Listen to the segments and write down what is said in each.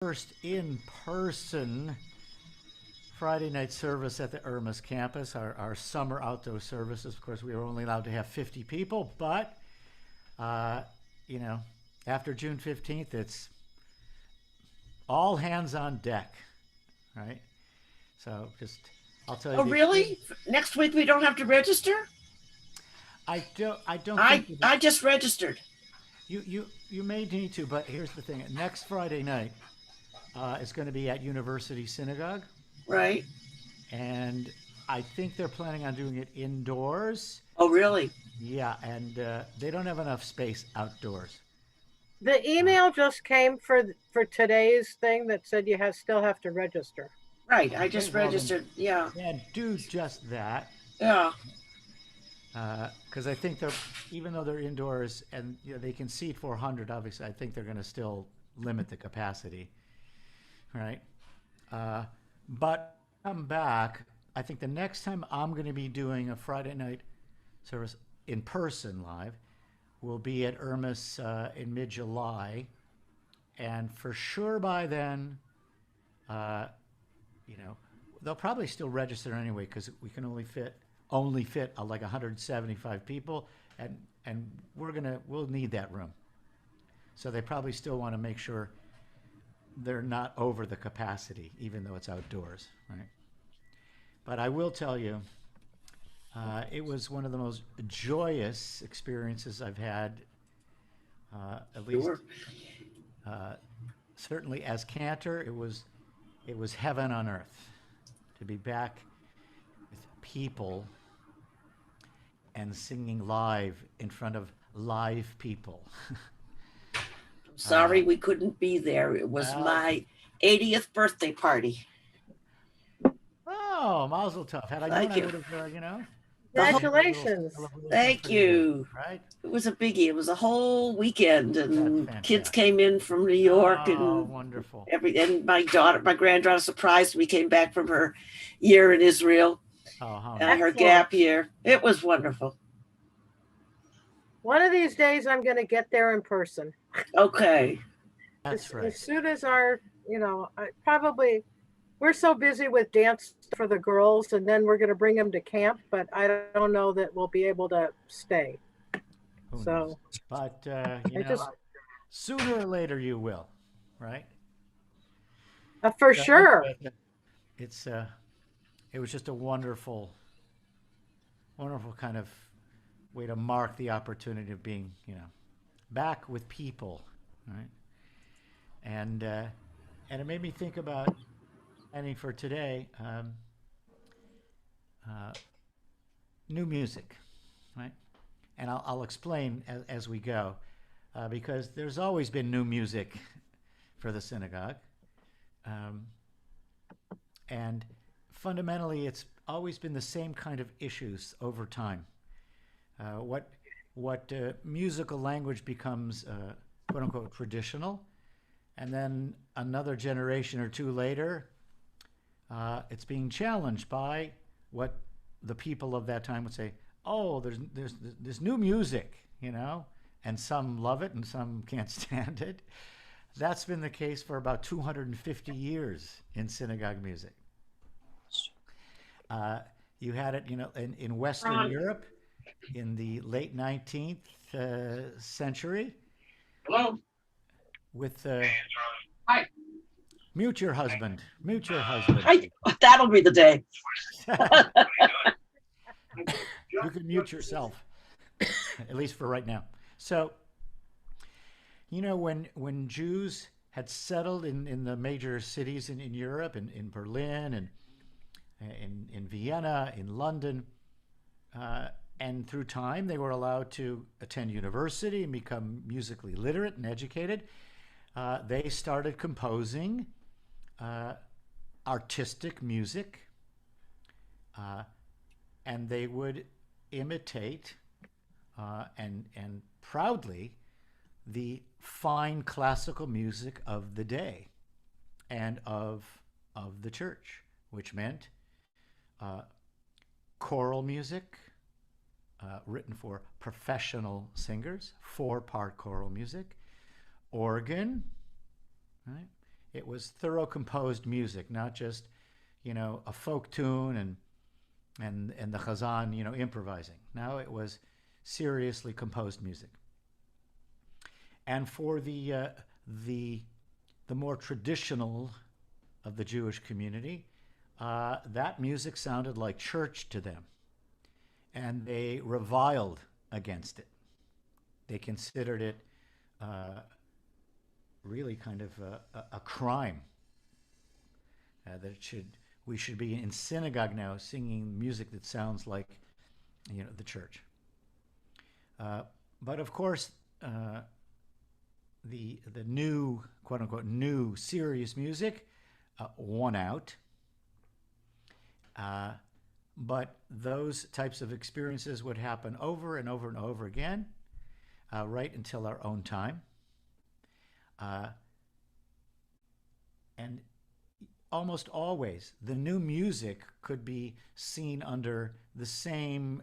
first in-person Friday night service at the Irma's campus, our summer outdoor services. Of course, we were only allowed to have 50 people, but, uh, you know, after June 15th, it's all hands on deck, right? So just, I'll tell you Oh, the experience. really? Next week we don't have to register? I don't think I just registered. you may need to, but here's the thing. Next Friday night is going to be at University Synagogue, Right? and I think they're planning on doing it indoors. Oh, really? Yeah, and they don't have enough space outdoors. The Uh, email just came for today's thing that said you still have to register. Right. I okay, just well then, registered. Yeah. yeah, do just that Yeah. because I think they're even though they're indoors and they can seat 400. Obviously, I think they're going to still limit the capacity, right? Uh, but come back. I think the next time I'm going to be doing a Friday night service in person live will be at Irmis in mid-July, and for sure by then, uh, you know, they'll probably still register anyway because we can only fit like 175 people, and we'll need that room. So they probably still want to make sure they're not over the capacity, even though it's outdoors, right? But I will tell you, it was one of the most joyous experiences I've had, at least Sure. uh, certainly as Cantor. It was heaven on earth to be back with people and singing live in front of live people. I'm Uh, sorry we couldn't be there. It was well, my 80th birthday party. oh, Mazel Tov. Had I known, Thank I you. would have, The whole, made a little Congratulations. celebration thank for you, you. right? It was a biggie. It was a whole weekend, That's and kids fantastic. came in from New York, Oh, and wonderful. my granddaughter surprised me. Came back from her year in Israel, Oh, how nice. her Excellent. gap year. It was wonderful. One of these days, I'm going to get there in person. Okay. That's As right. soon as probably we're so busy with dance for the girls, and then we're going to bring them to camp. But I don't know that we'll be able to stay. Who knows? So But, I just sooner or later you will, right? for So sure. anyway, it's it was just a wonderful, wonderful kind of way to mark the opportunity of being, back with people, right? And and it made me think about ending for today, uh, new music, right? And I'll explain as we go, because there's always been new music for the synagogue, um, and fundamentally, it's always been the same kind of issues over time. What musical language becomes quote unquote traditional, and then another generation or two later, it's being challenged by what the people of that time would say. Oh, there's new music, and some love it and some can't stand it. That's been the case for about 250 years in synagogue music. Uh, you had it, in Western Ron. Europe in the late 19th century Hello. with Hi. mute your husband. Hi. That'll be the day. You can mute yourself, at least for right now. So, when Jews had settled in the major cities in Europe, in Berlin and in Vienna, in London, and through time they were allowed to attend university and become musically literate and educated. They started composing uh, artistic music, uh, and they would imitate and proudly the fine classical music of the day and of the church, which meant uh, choral music, written for professional singers, four-part choral music, organ, right? it was thorough composed music, not just, a folk tune and the chazan, improvising. No, it was seriously composed music. And for the more traditional of the Jewish community, that music sounded like church to them, and they reviled against it. They considered it really kind of a crime. That we should be in synagogue now singing music that sounds like, the church. But of course, the new, quote unquote, new serious music won out. But those types of experiences would happen over and over and over again, right until our own time. And almost always, the new music could be seen under the same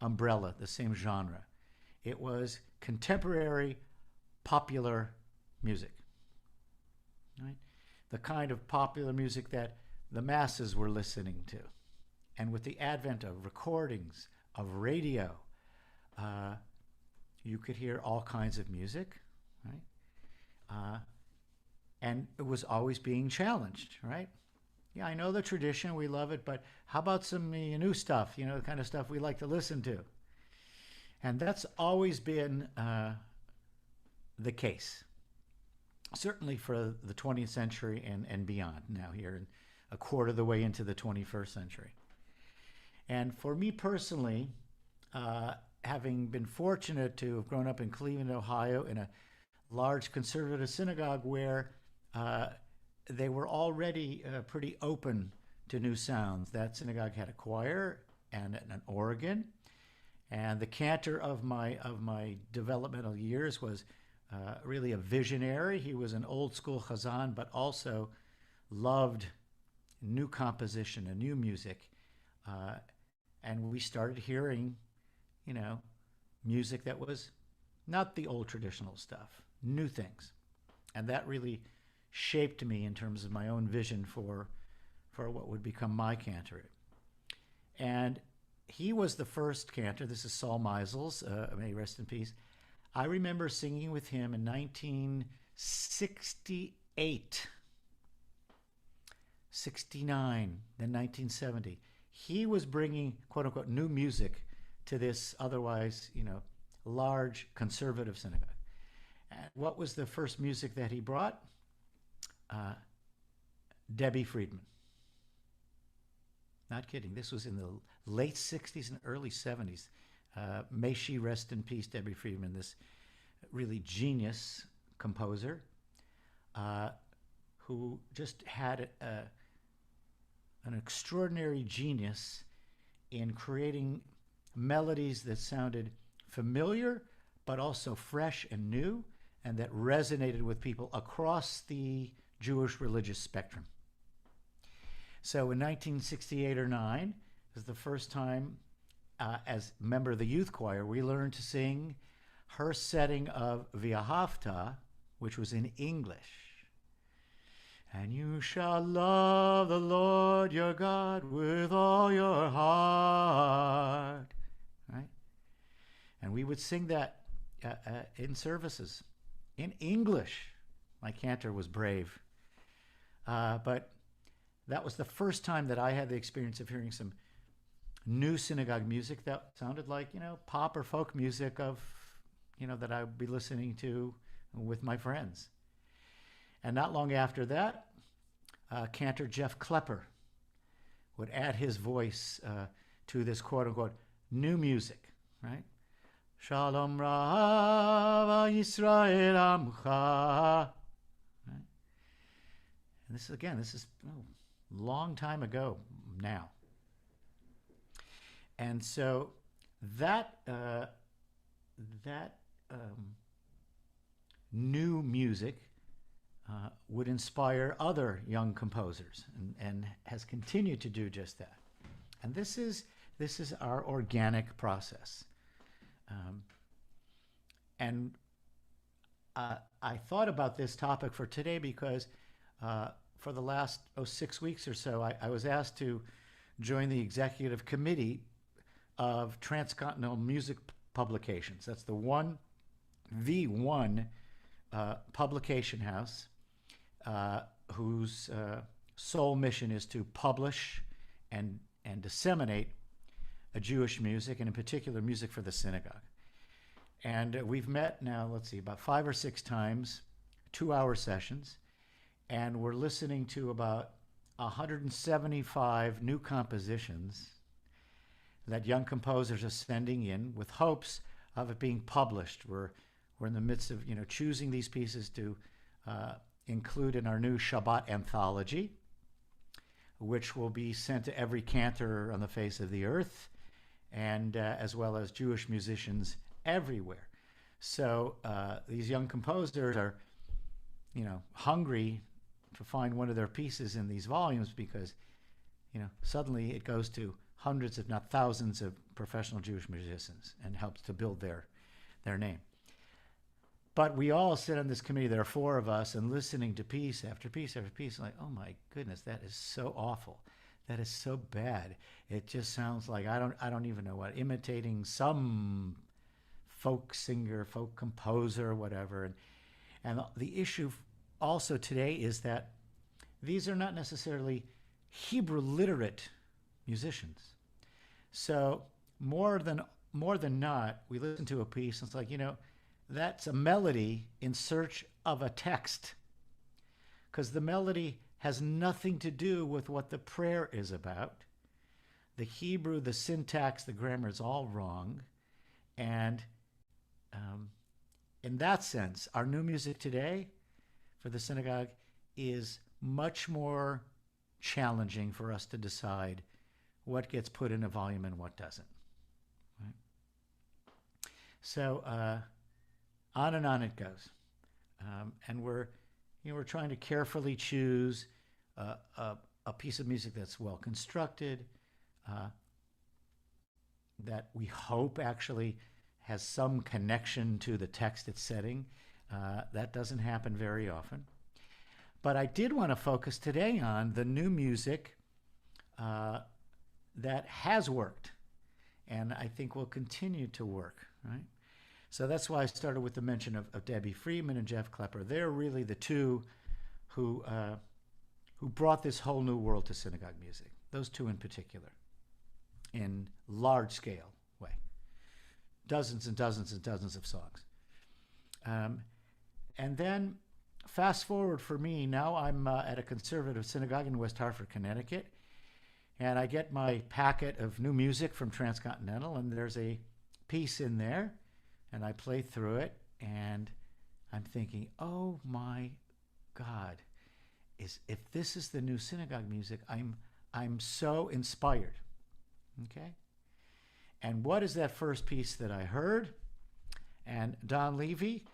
umbrella, the same genre. It was contemporary, popular music, right? The kind of popular music that the masses were listening to. And with the advent of recordings, of radio, you could hear all kinds of music, right? And it was always being challenged, right? Yeah, I know the tradition, we love it, but how about some new stuff, the kind of stuff we like to listen to? And that's always been the case, certainly for the 20th century and beyond, now here in a quarter of the way into the 21st century. And for me personally, having been fortunate to have grown up in Cleveland, Ohio, in a large conservative synagogue where they were already pretty open to new sounds. That synagogue had a choir and an organ, and the cantor of my developmental years was really a visionary. He was an old school chazan, but also loved new composition and new music. And we started hearing, music that was not the old traditional stuff, new things. And that really shaped me in terms of my own vision for what would become my cantorate. And he was the first cantor. This is Saul Meisels, may he rest in peace. I remember singing with him in 1968, 69, then 1970. He was bringing, quote unquote, new music to this otherwise, large conservative synagogue. And what was the first music that he brought? Debbie Friedman. Not kidding. This was in the late 60s and early 70s. May she rest in peace, Debbie Friedman, this really genius composer who just had an extraordinary genius in creating melodies that sounded familiar, but also fresh and new, and that resonated with people across the Jewish religious spectrum. So in 1968 or 9 was the first time, as a member of the youth choir, we learned to sing her setting of V'ahavta, which was in English. And you shall love the Lord your God with all your heart, right? And we would sing that in services in English. My cantor was brave. But that was the first time that I had the experience of hearing some new synagogue music that sounded like, pop or folk music of, that I would be listening to with my friends. And not long after that, cantor Jeff Klepper would add his voice to this quote-unquote new music, right? Shalom Rav Yisrael Amcha. Right? And this is a long time ago now. And so that new music would inspire other young composers and has continued to do just that. And this is our organic process. And I thought about this topic for today because for the last 6 weeks or so, I was asked to join the executive committee of Transcontinental Music Publications. That's the one publication house whose sole mission is to publish and disseminate Jewish music, and in particular music for the synagogue. And we've met now, let's see, about 5 or 6 times, 2-hour sessions, and we're listening to about 175 new compositions that young composers are sending in with hopes of it being published. We're in the midst of choosing these pieces to include in our new Shabbat anthology, which will be sent to every cantor on the face of the earth, and as well as Jewish musicians everywhere. So these young composers are, hungry to find one of their pieces in these volumes because, suddenly it goes to hundreds, if not thousands, of professional Jewish musicians and helps to build their name. But we all sit on this committee, there are 4 of us, and listening to piece after piece after piece, like, oh my goodness, that is so awful. That is so bad. It just sounds like, I don't even know what, imitating some folk singer, folk composer, whatever. And the issue also today is that these are not necessarily Hebrew literate musicians. So more than not, we listen to a piece and it's like, that's a melody in search of a text, because the melody has nothing to do with what the prayer is about. The Hebrew, the syntax, the grammar is all wrong. And in that sense, our new music today for the synagogue is much more challenging for us to decide what gets put in a volume and what doesn't. Right? So on and on it goes. And we're trying to carefully choose a piece of music that's well constructed, that we hope actually has some connection to the text it's setting. That doesn't happen very often. But I did want to focus today on the new music that has worked, and I think will continue to work, right? So that's why I started with the mention of Debbie Friedman and Jeff Klepper. They're really the two who brought this whole new world to synagogue music. Those two in particular, in large scale way. Dozens and dozens and dozens of songs. And then fast forward for me, now I'm at a conservative synagogue in West Hartford, Connecticut, and I get my packet of new music from Transcontinental, and there's a piece in there, and I play through it, and I'm thinking, oh my God, if this is the new synagogue music, I'm so inspired. Okay? And what is that first piece that I heard? And Don Levy,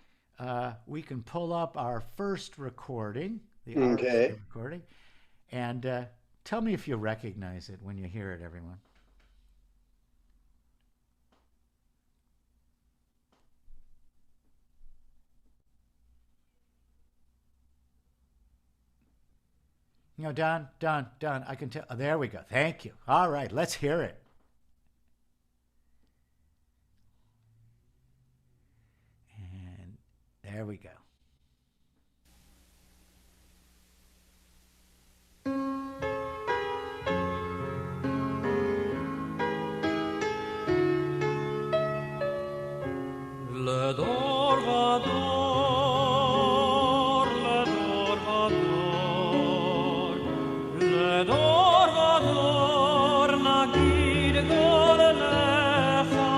we can pull up our first recording, the Okay. recording, and tell me if you recognize it when you hear it, everyone. Don, I can tell. Oh, there we go. Thank you. All right, let's hear it. And there we go. Le dor vador, le dor vador, le dor vador, nagid gol lecha,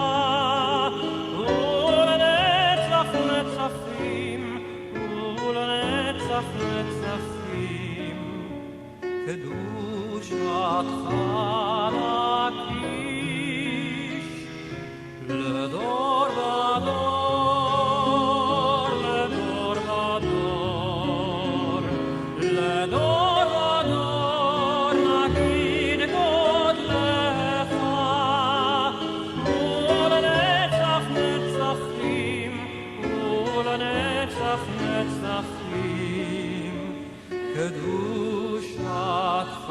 ulenetzach netzachim, ulenetzach netzachim, kedushatcha nakish, le dor vador. קדושתך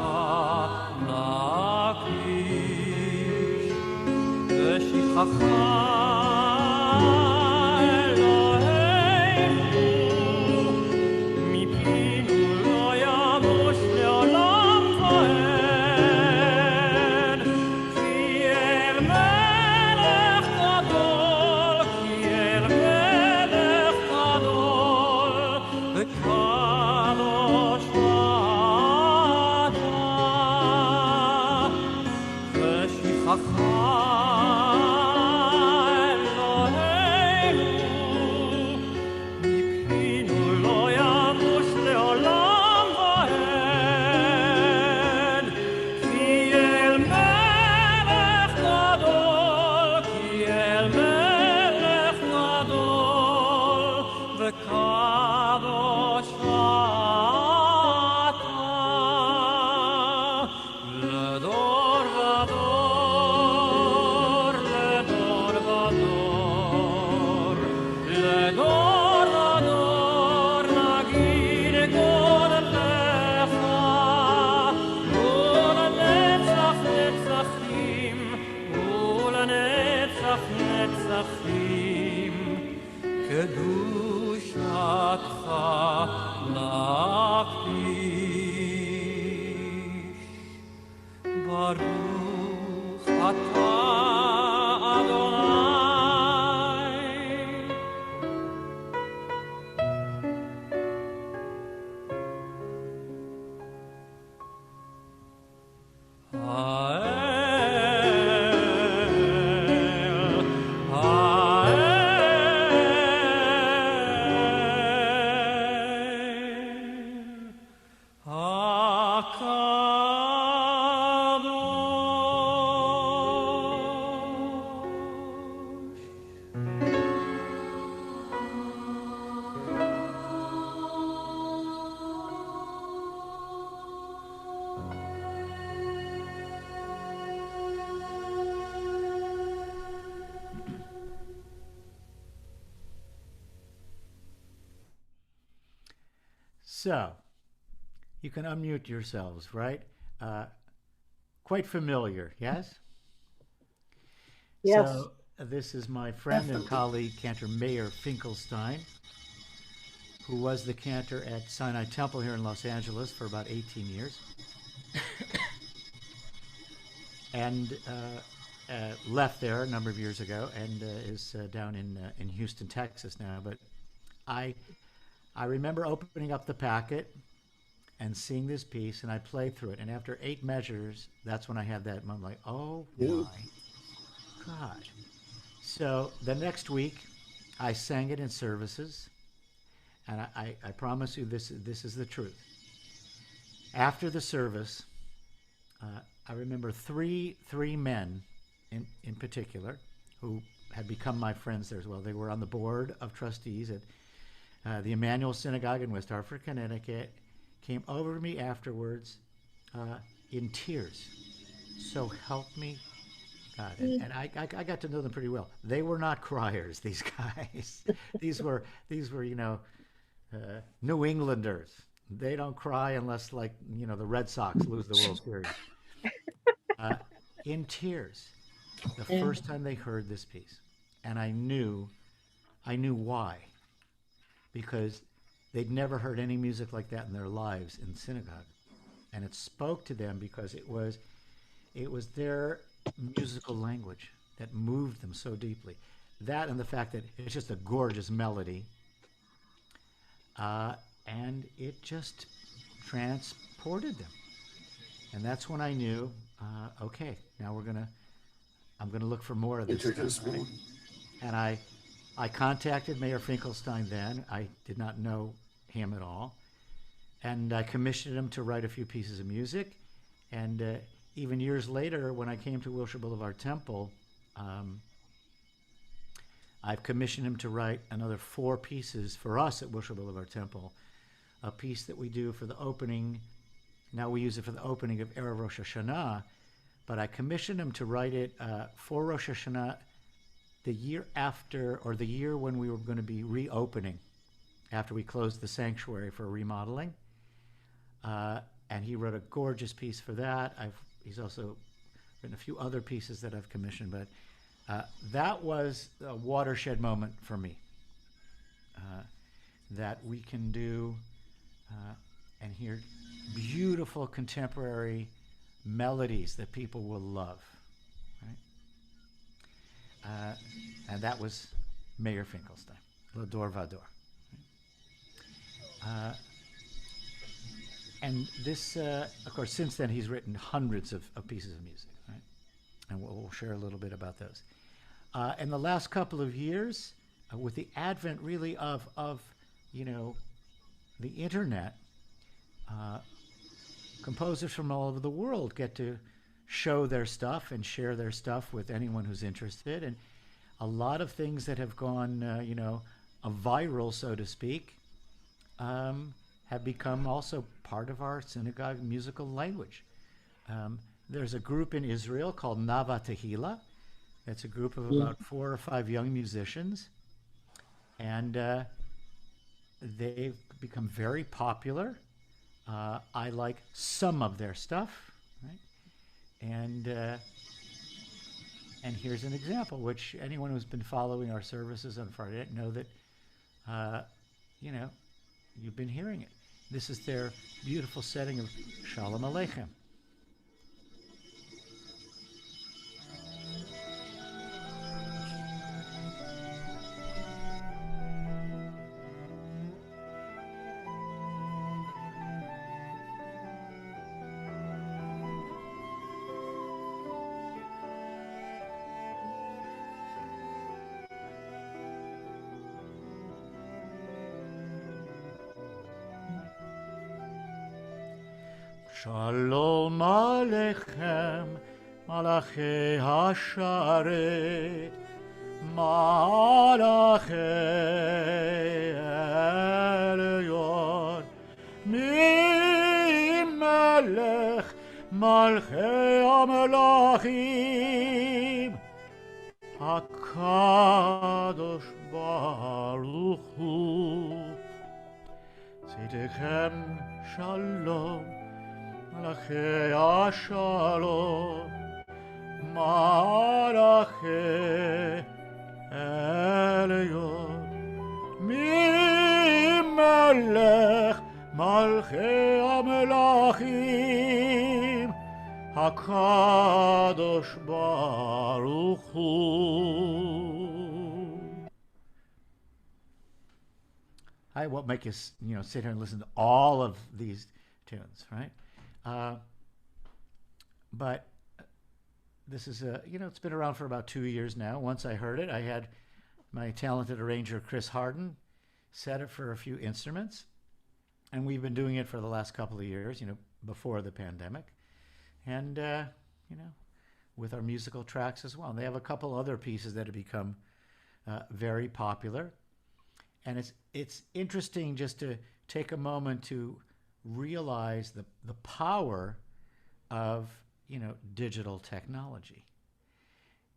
נקדיש, ושבחך ברוך אתה אדוני. So, you can unmute yourselves, right? Quite familiar, yes? Yes. So, this is my friend and colleague, Cantor Mayor Finkelstein, who was the cantor at Sinai Temple here in Los Angeles for about 18 years. And left there a number of years ago and is down in Houston, Texas now. But I remember opening up the packet and seeing this piece, and I played through it. And after 8 measures, that's when I had that moment, like, oh my God. So the next week, I sang it in services, and I promise you this is the truth. After the service, I remember three men in particular who had become my friends there as well. They were on the board of trustees at the Emmanuel Synagogue in West Hartford, Connecticut, came over to me afterwards in tears. So help me God. And I got to know them pretty well. They were not criers, these guys. these were New Englanders. They don't cry unless, like, the Red Sox lose the World Series. In tears, the first time they heard this piece. And I knew why. Because they'd never heard any music like that in their lives in synagogue. And it spoke to them because it was their musical language that moved them so deeply. That and the fact that it's just a gorgeous melody. And it just transported them. And that's when I knew, okay, now I'm gonna look for more of this stuff. Right? And I contacted Mayor Finkelstein then. I did not know him at all. And I commissioned him to write a few pieces of music. And even years later, when I came to Wilshire Boulevard Temple, I've commissioned him to write another 4 pieces for us at Wilshire Boulevard Temple. A piece that we do for the opening. Now we use it for the opening of Erev Rosh Hashanah, but I commissioned him to write it for Rosh Hashanah the year after, or the year when we were going to be reopening, after we closed the sanctuary for remodeling. And he wrote a gorgeous piece for that. He's also written a few other pieces that I've commissioned, but that was a watershed moment for me. That we can do and hear beautiful contemporary melodies that people will love, right? And that was Meir Finkelstein, L'Ador Vador. And this, of course, since then he's written hundreds of pieces of music, right? And we'll share a little bit about those. In the last couple of years, with the advent really of the internet, composers from all over the world get to show their stuff and share their stuff with anyone who's interested. And a lot of things that have gone, viral, so to speak, have become also part of our synagogue musical language. There's a group in Israel called Nava Tehillah. It's a group of about 4 or 5 young musicians. And they've become very popular. I like some of their stuff, right? And here's an example, which anyone who's been following our services on Friday night know that, you've been hearing it. This is their beautiful setting of Shalom Aleichem. Shalom Aleichem, Malachei Hasharet, Malachei Elyon, Melech, Malchei HaMelachim, HaKadosh Baruch Hu, Tzidechem Shalom, Malachei Shalom, Malachei Elyon, Melech Malchei HaMelachim, HaKadosh Baruch Hu. I won't make you, sit here and listen to all of these tunes, right? But this is it's been around for about 2 years now. Once I heard it, I had my talented arranger, Chris Harden, set it for a few instruments. And we've been doing it for the last couple of years, before the pandemic. And, with our musical tracks as well. And they have a couple other pieces that have become very popular. And it's interesting just to take a moment to realize the power of digital technology.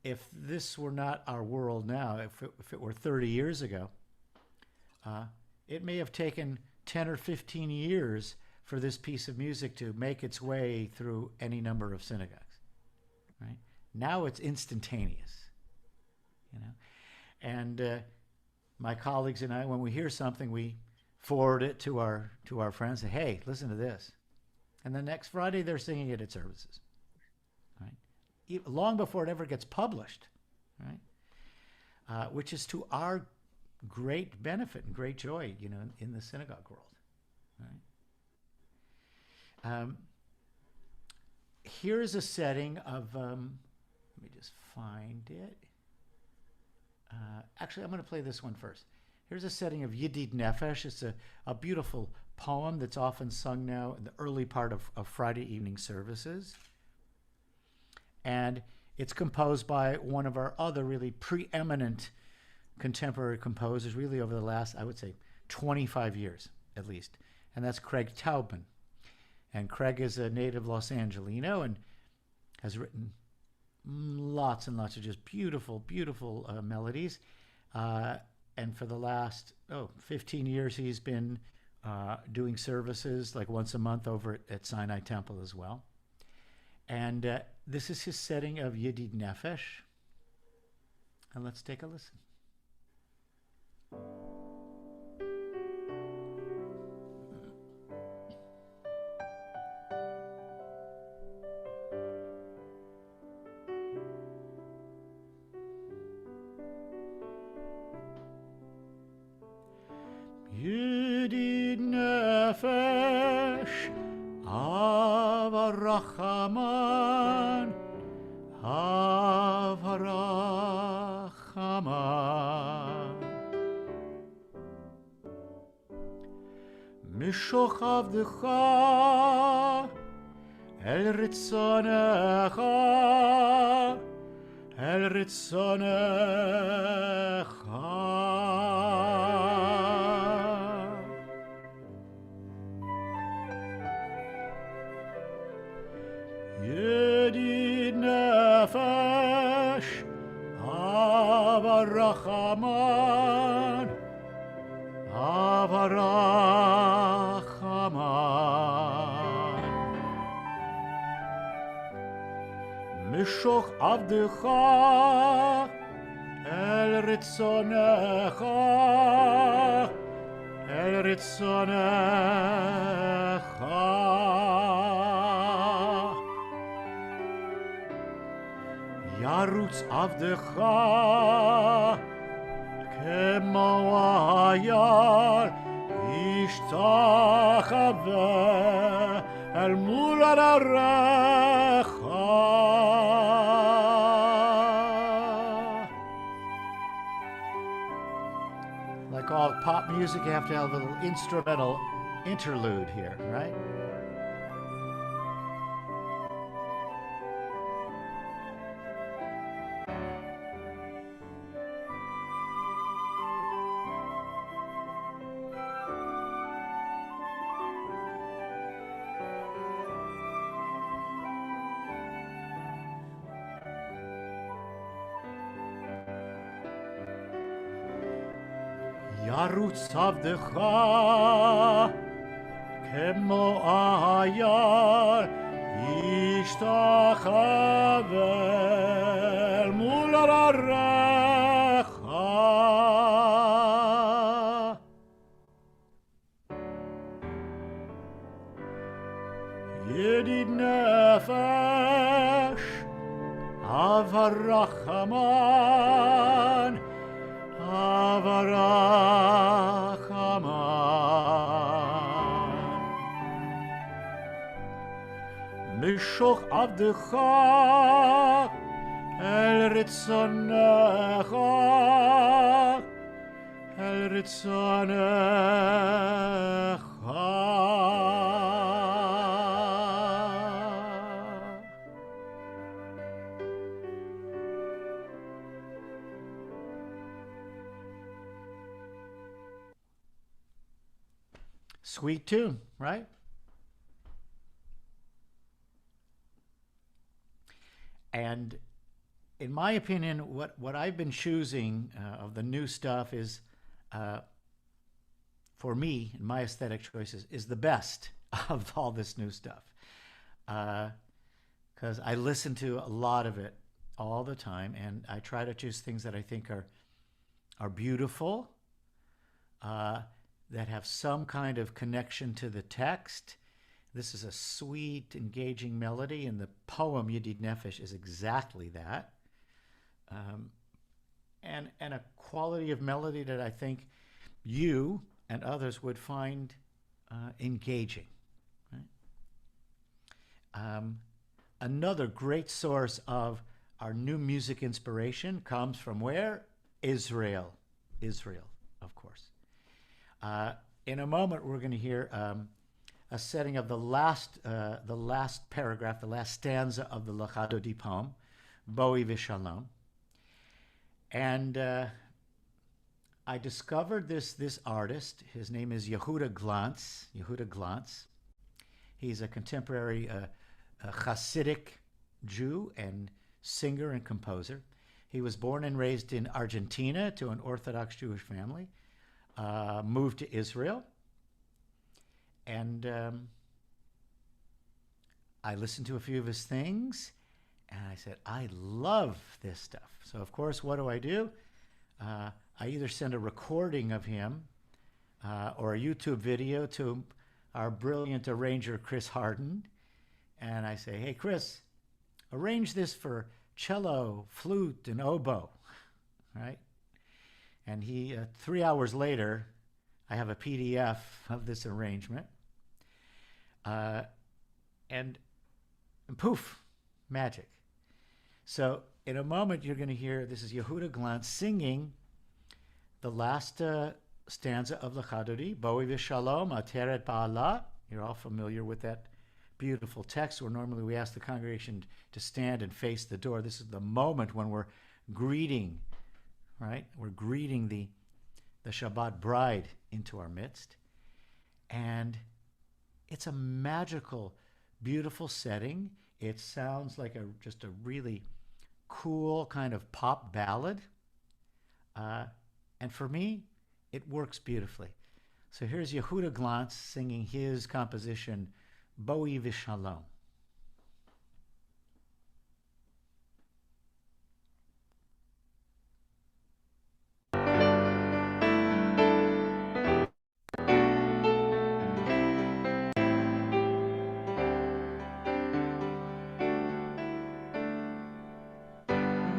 If this were not our world now, if it were 30 years ago, it may have taken 10 or 15 years for this piece of music to make its way through any number of synagogues, right? Now it's instantaneous, and my colleagues and I, when we hear something, we forward it to our friends, say, hey, listen to this. And the next Friday, they're singing it at services, right? Long before it ever gets published, right? Which is to our great benefit and great joy, in the synagogue world, right? Here's a setting of, let me just find it. Actually, I'm going to play this one first. Here's a setting of Yedid Nefesh. It's a beautiful poem that's often sung now in the early part of Friday evening services. And it's composed by one of our other really preeminent contemporary composers, really over the last, I would say, 25 years at least. And that's Craig Taubman. And Craig is a native Los Angelino and has written lots and lots of just beautiful, beautiful melodies. And for the last 15 years, he's been doing services like once a month over at Sinai Temple as well. And this is his setting of Yedid Nefesh. And let's take a listen. Yedid Nefesh, Ava Rachaman, Ava Rachaman. Mishoch Avdecha, El Ritzonecha, El Ritzonecha. Yedid Nefesh, Ava Rachaman, Ava Rachaman. Mishoch Avdecha, El Ritzonecha, El Ritzonecha. Yarutz Avdecha, Kemo Ayar, Ishtachave, El Mularecha. Like all pop music, you have to have a little instrumental interlude here, right? Yarutz Avdecha, Kemo Ayar, Ishtachave, mul Ararecha. Yedid Nefesh, Ava Rachaman, Ava Rachaman. Mishoch Avdecha, El Ritzonecha, El Ritzonecha. Sweet tune, right? And in my opinion, what I've been choosing of the new stuff is, for me, in my aesthetic choices, is the best of all this new stuff. Because I listen to a lot of it all the time, and I try to choose things that I think are beautiful, that have some kind of connection to the text. This is a sweet, engaging melody, and the poem Yedid Nefesh is exactly that. And a quality of melody that I think you and others would find engaging. Right? Another great source of our new music inspiration comes from where? Israel. Israel, of course. In a moment, we're going to hear a setting of the last paragraph, the last stanza of the Lachadodi poem, Boi V'Shalom. And I discovered this artist. His name is Yehuda Glantz. Yehuda Glantz. He's a contemporary Hasidic Jew and singer and composer. He was born and raised in Argentina to an Orthodox Jewish family. Moved to Israel, And I listened to a few of his things, and I said, I love this stuff. So, of course, what do? I either send a recording of him or a YouTube video to our brilliant arranger, Chris Harden, and I say, hey, Chris, arrange this for cello, flute, and oboe, right? And he, 3 hours later, I have a PDF of this arrangement. And poof, magic. So in a moment, you're going to hear, this is Yehuda Glant singing the last stanza of L'Chadodi, Boi v'shalom, ateret ba'ala. You're all familiar with that beautiful text where normally we ask the congregation to stand and face the door. This is the moment when we're greeting, right? We're greeting the Shabbat bride into our midst. And it's a magical, beautiful setting. It sounds like just a really cool kind of pop ballad. And for me, it works beautifully. So here's Yehuda Glantz singing his composition, Boi v'shalom.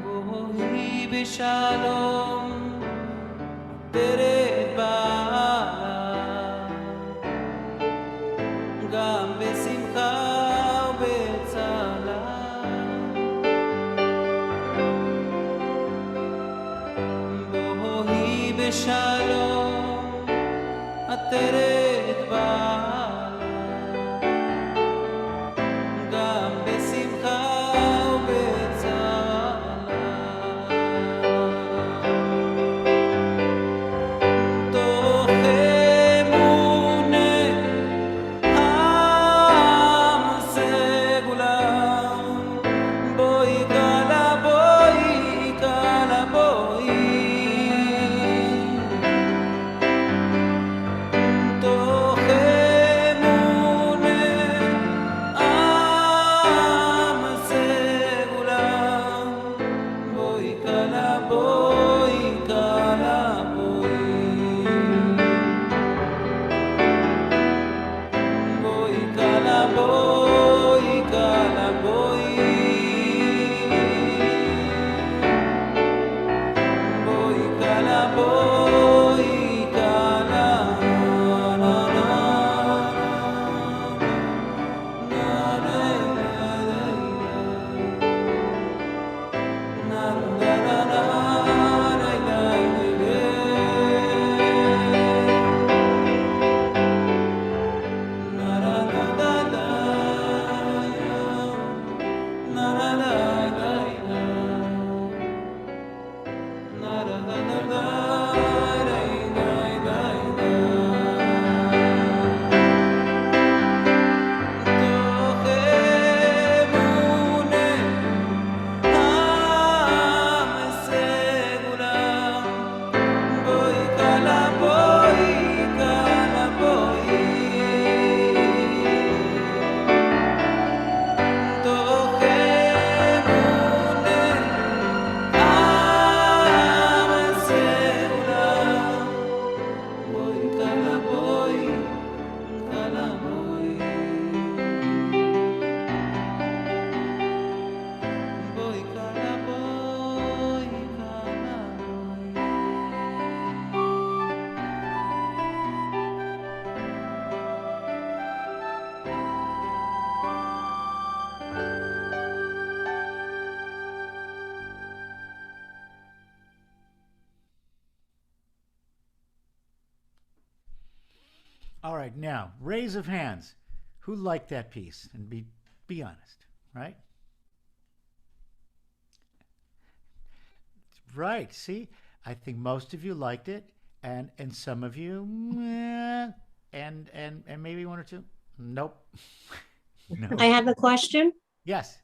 בואי בשלום, עטרת בעלה, גם בשמחה ובצלה. בואי בשלום, עטרת בעלה, גם בשמחה All right, now, raise of hands. Who liked that piece? And be honest, right? Right, see? I think most of you liked it, and some of you, meh, and maybe one or two. Nope. No. I have a question. Yes.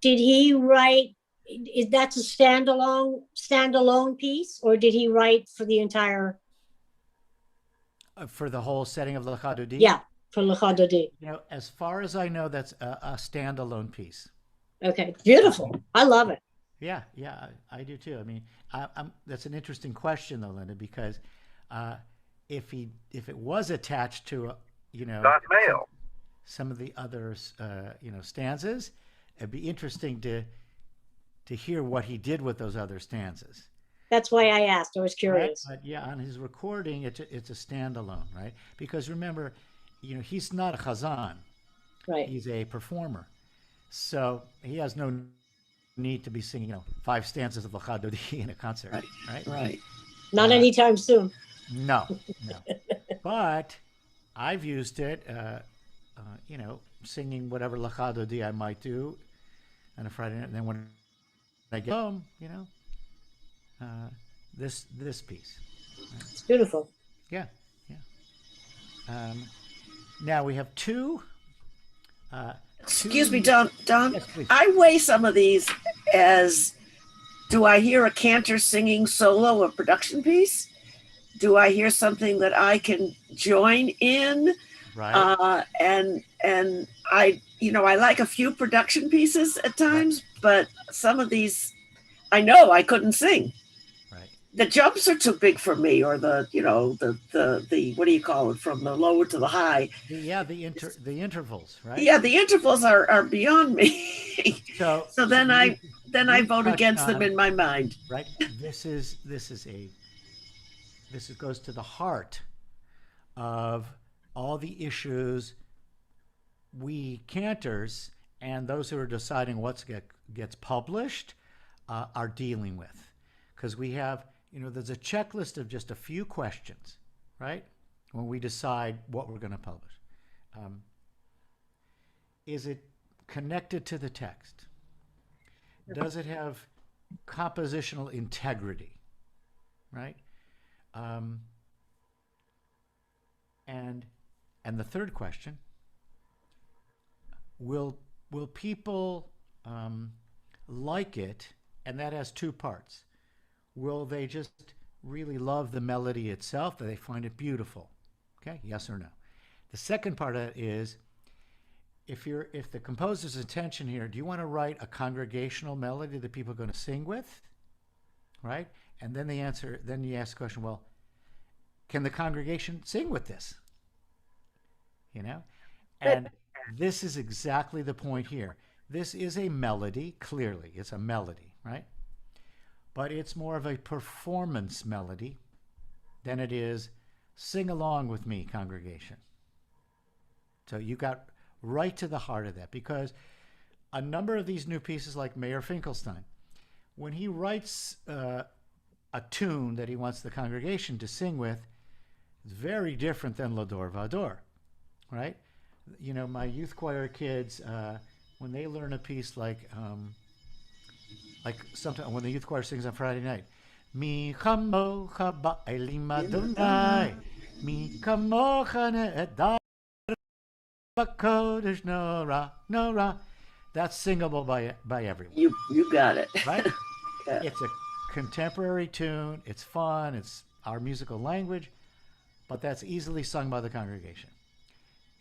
Did he write, is that's a standalone piece, or did he write for the entire? For the whole setting of L'Chadodi? Yeah, for Lecha Dodi. You know, as far as I know, that's a standalone piece. Okay, beautiful. I love it. Yeah, yeah, I do too. I mean, that's an interesting question though, Linda, because if it was attached to, some of the others, stanzas, it'd be interesting to hear what he did with those other stanzas. That's why I asked. I was curious. Right? But yeah, on his recording, it's a standalone, right? Because remember, he's not a chazan. Right. He's a performer. So he has no need to be singing, 5 stanzas of Lecha Dodi in a concert, right? Right. Not anytime soon. No. But I've used it, singing whatever Lecha Dodi I might do on a Friday night, and then when I get home, this piece. It's beautiful. Yeah. Now we have two. Excuse me, Don. Yes, please. I weigh some of these as, do I hear a cantor singing solo, a production piece? Do I hear something that I can join in? Right. And I like a few production pieces at times, but some of these, I know I couldn't sing. Right. The jumps are too big for me, or the what do you call it, from the low to the high? The intervals, right? Yeah, the intervals are beyond me. So then I vote against them in my mind. Right. This goes to the heart of all the issues we cantors and those who are deciding what gets published are dealing with, because we have, there's a checklist of just a few questions, right? When we decide what we're going to publish. Is it connected to the text? Does it have compositional integrity, right? And the third question, will people like it? And that has 2 parts. Will they just really love the melody itself? Do they find it beautiful? Okay, yes or no? The second part of it is, if the composer's intention here, do you want to write a congregational melody that people are going to sing with, right? And then you ask the question, well, can the congregation sing with this? And this is exactly the point here. This is a melody, clearly. It's a melody, right? But it's more of a performance melody than it is sing along with me, congregation. So you got right to the heart of that, because a number of these new pieces, like Mayor Finkelstein, when he writes a tune that he wants the congregation to sing with, it's very different than L'Ador Vador, right? My youth choir kids, when they learn a piece like sometimes when the youth choir sings on Friday night, Mi chamocha ba'elim Adonai, Mi kamocha ne'edar b'kodesh nora. That's singable by everyone. You got it. Right? Yeah. It's a contemporary tune. It's fun. It's our musical language, but that's easily sung by the congregation.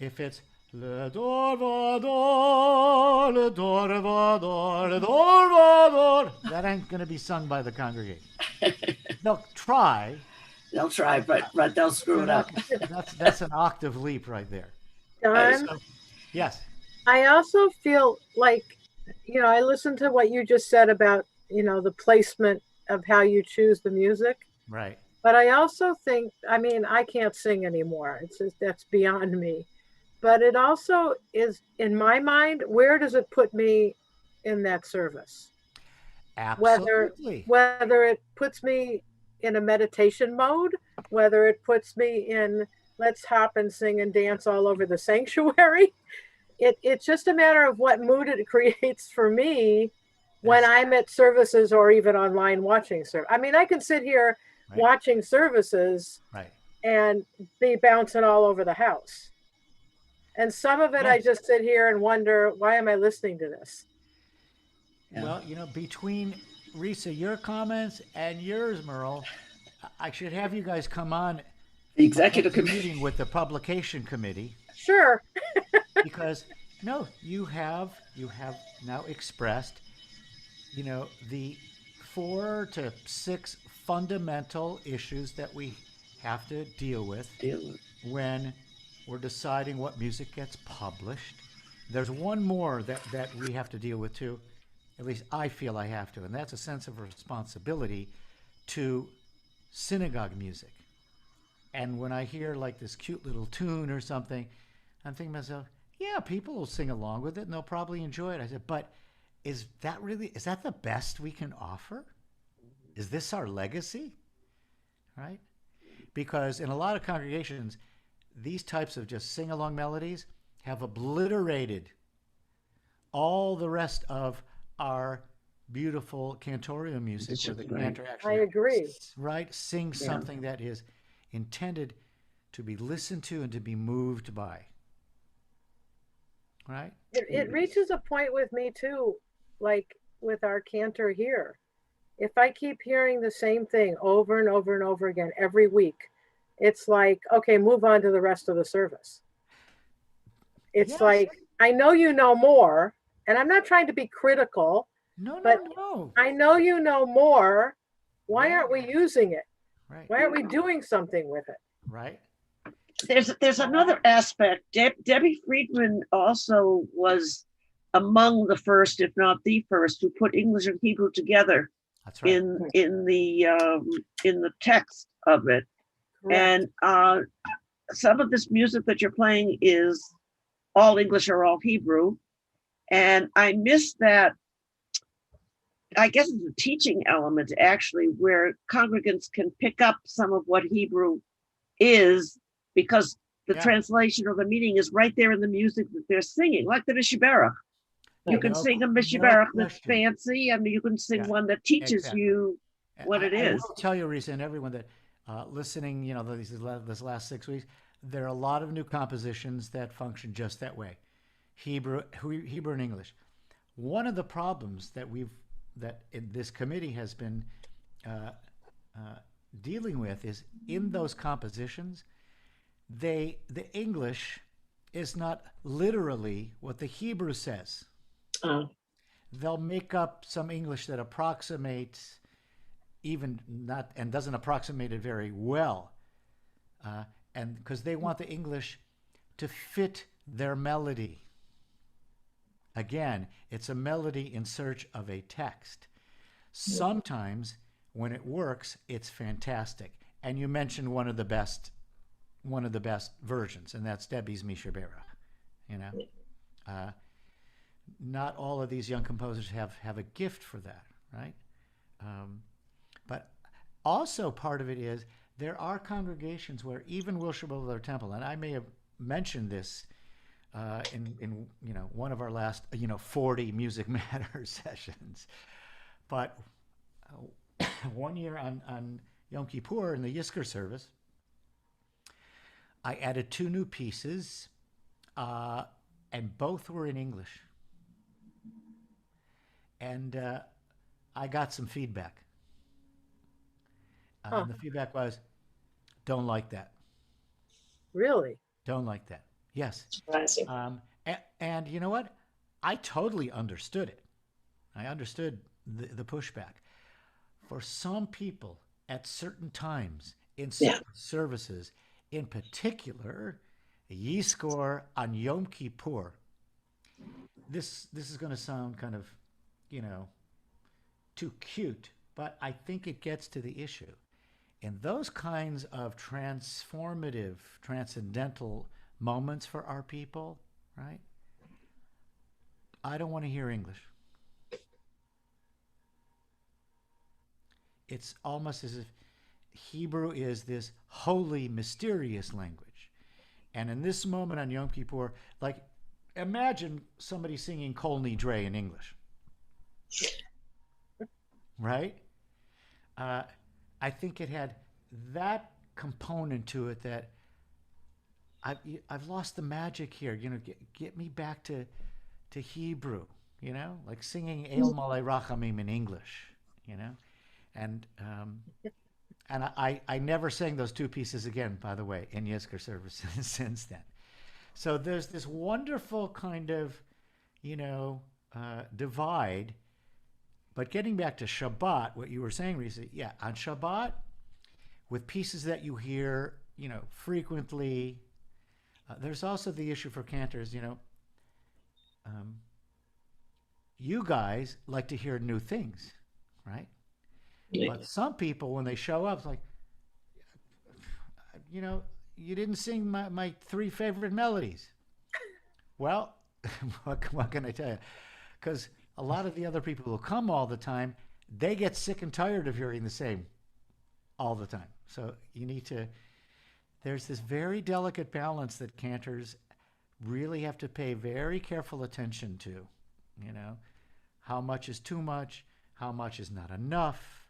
If it's L'Ador Vador, L'Ador Vador, L'Ador Vador, that ain't going to be sung by the congregation. They'll try. They'll try, but they'll screw it up. That's an octave leap right there. Don, Yes. I also feel like, I listened to what you just said about, the placement of how you choose the music. Right. But I also think, I can't sing anymore. It's just, that's beyond me. But it also is, in my mind, where does it put me in that service? Absolutely. Whether it puts me in a meditation mode, whether it puts me in let's hop and sing and dance all over the sanctuary. It's just a matter of what mood it creates for me when I'm at services or even online watching service. I can sit here watching services and be bouncing all over the house. And some of it, I just sit here and wonder, why am I listening to this? Yeah. Well, between Risa, your comments and yours, Merle, I should have you guys come on The executive committee meeting with the publication committee. sure. because no, you have now expressed, the 4 to 6 fundamental issues that we have to deal with Deal with. when we're deciding what music gets published. There's one more that we have to deal with too. At least I feel I have to, and that's a sense of responsibility to synagogue music. And when I hear like this cute little tune or something, I'm thinking to myself, yeah, people will sing along with it and they'll probably enjoy it. I said, but is that the best we can offer? Is this our legacy? Right? Because in a lot of congregations, these types of just sing along melodies have obliterated all the rest of our beautiful cantorial music where the cantor I actually, agree. right, sings Yeah. something that is intended to be listened to and to be moved by. Right? It reaches a point with me too, like with our cantor here. If I keep hearing the same thing over and over and over again every week, it's like, okay, move on to the rest of the service. It's Yes. like, I know you know more, and I'm not trying to be critical. No, But no. I know you know more. Why Yeah. aren't we using it? Right. Why aren't we doing something with it? Right. There's another aspect. Debbie Friedman also was among the first, if not the first, who put English and Hebrew together That's right. in the text of it. Correct. And some of this music that you're playing is all English or all Hebrew. And I miss that. I guess it's a teaching element actually, where congregants can pick up some of what Hebrew is, because the Yeah. translation or the meaning is right there in the music that they're singing, like the Mishiberach. You can No- sing a no Mishiberach that's question. fancy, and you can sing Yeah, one that teaches exactly. you what it I is. will tell you, Risa, and everyone that listening, this last 6 weeks, there are a lot of new compositions that function just that way, Hebrew and English. One of the problems that this committee has been dealing with is in those compositions, the English is not literally what the Hebrew says. Uh, They'll make up some English that approximates even not and doesn't approximate it very well, and because they want the English to fit their melody. Again, it's a melody in search of a text. Sometimes when it works, it's fantastic. And you mentioned one of the best versions, and that's Debbie's Mishabera. Not all of these young composers have a gift for that, right? But also part of it is there are congregations where even Wilshire Boulevard Temple, and I may have mentioned this in one of our last 40 Music Matters sessions, but one year on Yom Kippur in the Yizkor service, I added 2 new pieces, and both were in English. And I got some feedback. And the feedback was, don't like that. Really? Don't like that. Yes. Surprising. And you know what? I totally understood it. I understood the pushback. For some people at certain times in certain services, in particular, Yizkor on Yom Kippur, this is going to sound kind of, too cute, but I think it gets to the issue. In those kinds of transformative, transcendental moments for our people, right? I don't want to hear English. It's almost as if Hebrew is this holy, mysterious language. And in this moment on Yom Kippur, like, imagine somebody singing Kol Nidre in English. Right? I think it had that component to it that I've lost the magic here. Get me back to Hebrew. Like singing El Malay Rachamim in English. And I never sang those 2 pieces again, by the way, in Yizkor services since then. So there's this wonderful kind of, divide. But getting back to Shabbat, what you were saying, Risa, yeah, on Shabbat, with pieces that you hear, frequently, there's also the issue for cantors, you guys like to hear new things, right? Yeah. But some people, when they show up, it's like, you didn't sing my 3 favorite melodies. Well, what can I tell you? Because a lot of the other people who come all the time, they get sick and tired of hearing the same all the time. So there's this very delicate balance that cantors really have to pay very careful attention to. How much is too much? How much is not enough?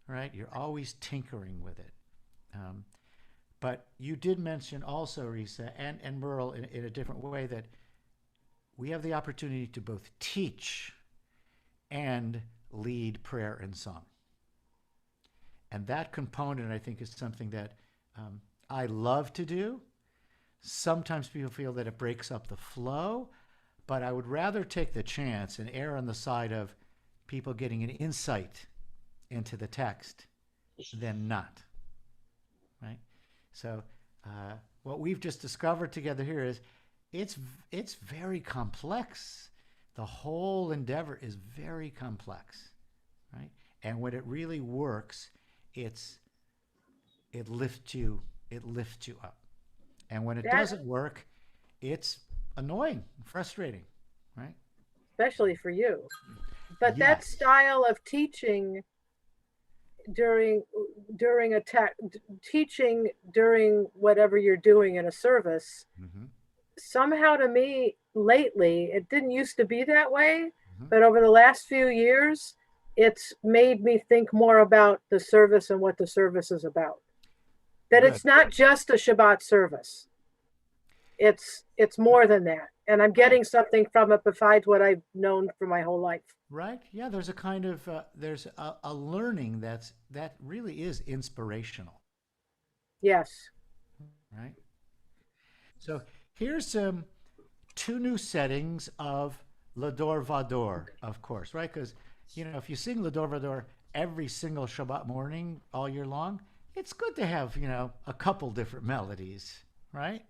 Right? You're always tinkering with it. But you did mention also, Risa, and Merle in a different way, that we have the opportunity to both teach and lead prayer and song. And that component, I think, is something that I love to do. Sometimes people feel that it breaks up the flow, but I would rather take the chance and err on the side of people getting an insight into the text than not, right? So what we've just discovered together here is it's very complex. The whole endeavor is very complex, right? And when it really works, it lifts you up. And when it doesn't work, it's annoying, frustrating, right? Especially for you. But Yes. that style of teaching during teaching during whatever you're doing in a service, Mm-hmm. somehow to me lately, it didn't used to be that way, Mhm. but over the last few years, it's made me think more about the service and what the service is about. That Good. it's not just a Shabbat service. It's more than that. And I'm getting something from it besides what I've known for my whole life. Right? Yeah, there's a kind of there's a learning that really is inspirational, Yes. right? So here's 2 new settings of Lador Vador, of course, right? Because if you sing Lador Vador every single Shabbat morning all year long, it's good to have a couple different melodies, right?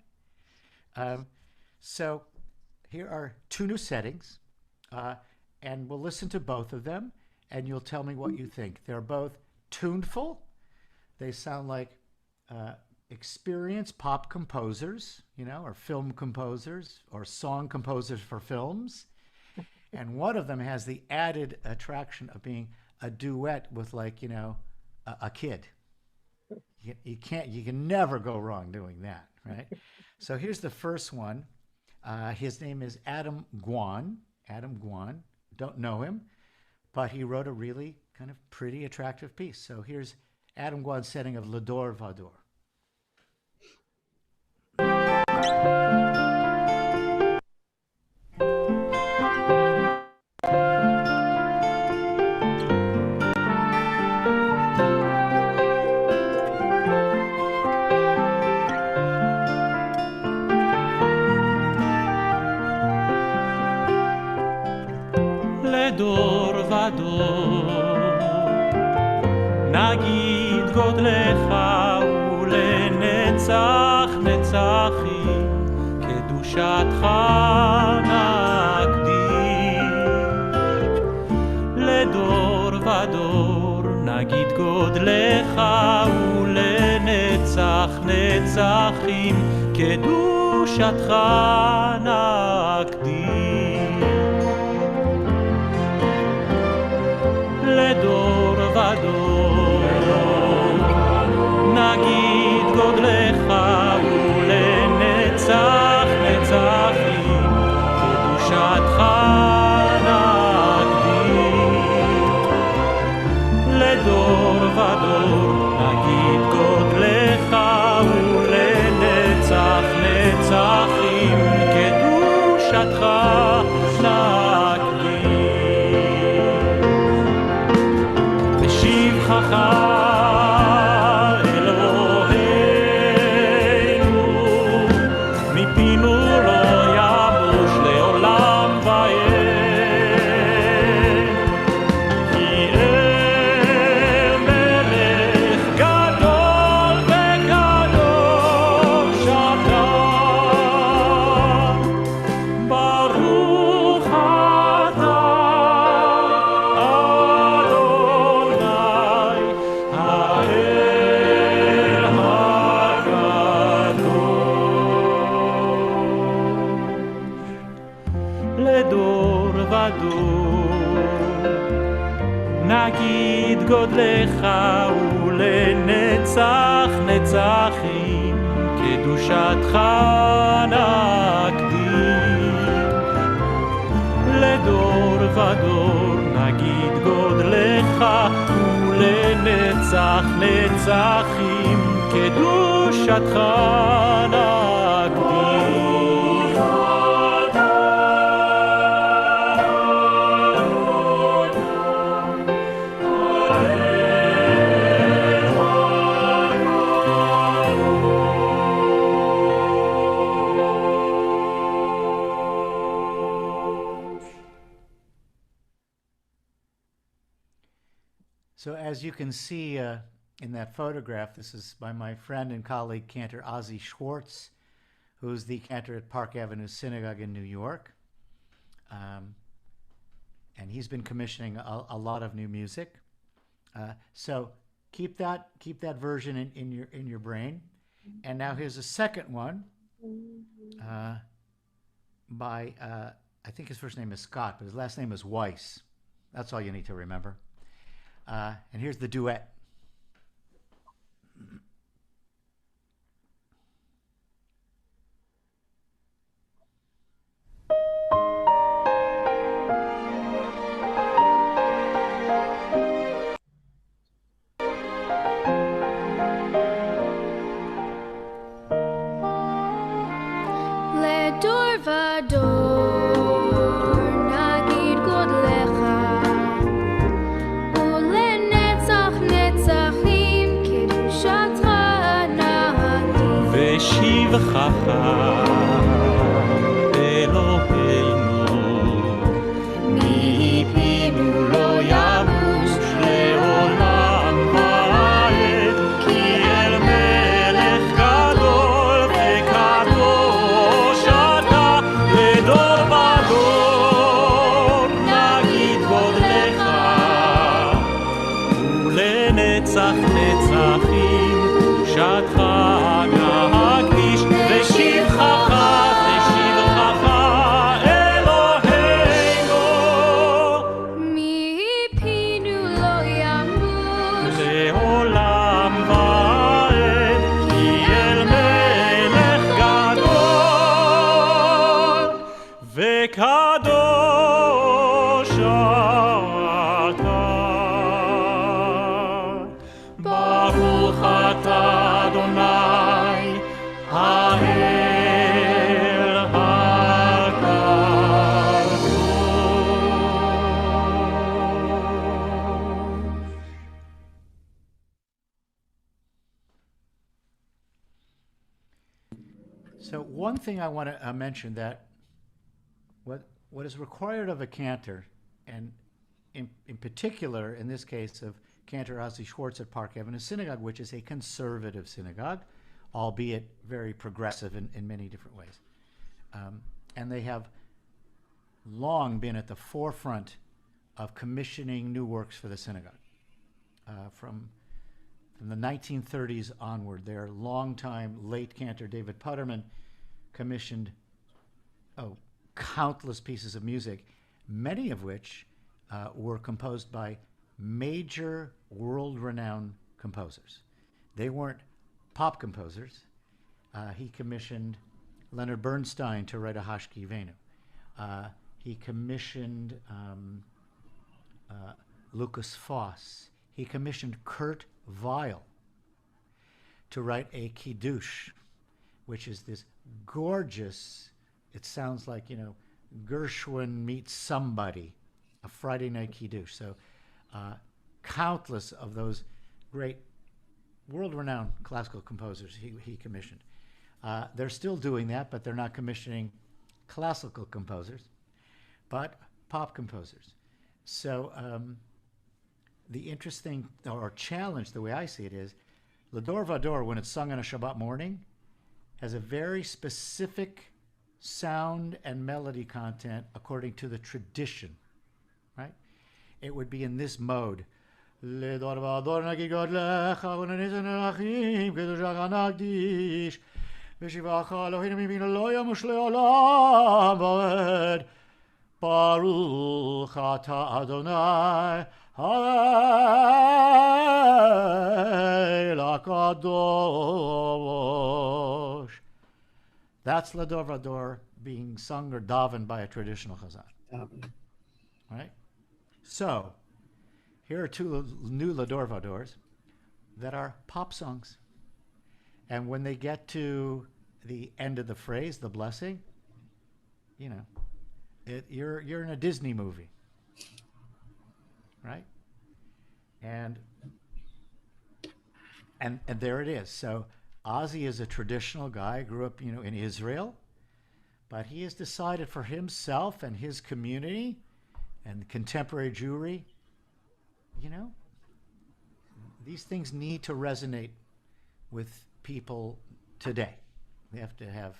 So here are 2 new settings. And we'll listen to both of them, and you'll tell me what you think. They're both tuneful. They sound like experienced pop composers, or film composers, or song composers for films. And one of them has the added attraction of being a duet with, like, a kid. You can never go wrong doing that, right? So here's the first one. His name is Adam Guan. Adam Guan. Don't know him, but he wrote a really kind of pretty attractive piece. So here's Adam Guan's setting of Lador Vador. לדור ודור נגיד גודלך ולנצח נצחים קדושתך נקדיש לדור ודור נגיד גודלך ולנצח נצחים קדושתך נקדיש לדור ודור נגיד גודלך ולנצח נצחים קדושתך נקדיש לדור ודור נגיד גודלך ולנצח נצחים לדור ודור. נגיד גודלך ולנצח נצחים, קדושתך נקדים. לדור ודור נגיד גודלך ולנצח נצחים, קדושתך נקדים. So as you can see in that photograph, this is by my friend and colleague Cantor Ozzie Schwartz, who's the cantor at Park Avenue Synagogue in New York. And he's been commissioning a lot of new music. So keep that version in your brain. And now here's a second one by I think his first name is Scott, but his last name is Weiss. That's all you need to remember. And here's the duet. לדור ודור נגיד גודלך ולנצח נצחים, קדושתך נקדים. ושבחך אלוהינו מפינו לא ימוש לעולם ועד, כי אל מלך גדול וקדוש אתה. לדור ודור נגיד גודלך ולנצח נצחים, קדושתך נקדיש. ושבחך אלוהינו מפינו לא ימוש לעולם ועד, כי אל מלך גדול וקדוש אתה. ברוך אתה אדוני האל הקדוש. So one thing I want to mention, that what is required of a cantor, and in particular in this case of Cantor Ozzie Schwartz at Park Avenue Synagogue, which is a conservative synagogue, albeit very progressive in many different ways. And they have long been at the forefront of commissioning new works for the synagogue. From the 1930s onward, their longtime late cantor David Putterman commissioned countless pieces of music, many of which were composed by major world-renowned composers. They weren't pop composers. He commissioned Leonard Bernstein to write a Hashki Venu. He commissioned Lucas Foss. He commissioned Kurt Weill to write a Kiddush, which is this gorgeous, it sounds like, Gershwin meets somebody, a Friday night Kiddush. So countless of those great world-renowned classical composers he commissioned. They're still doing that, but they're not commissioning classical composers, but pop composers. So the interesting or challenge, the way I see it, is Ledor Vador, when it's sung on a Shabbat morning, has a very specific sound and melody content according to the tradition, right? It would be in this mode. Ledor Vador nagid godlecha v'nenezah nerachim kedushach nagdish v'shivach Eloheinu miminu lo yamush le'olam va'ed. Baruch atah Adonai Kadosh. That's Lador Vador being sung or davened by a traditional chazan. Right? So, here are two new Lador Vadors that are pop songs. And when they get to the end of the phrase, the blessing, you know, you're in a Disney movie. Right? And there it is. So Ozzy is a traditional guy, grew up, in Israel, but he has decided for himself and his community and contemporary Jewry, these things need to resonate with people today. They have to have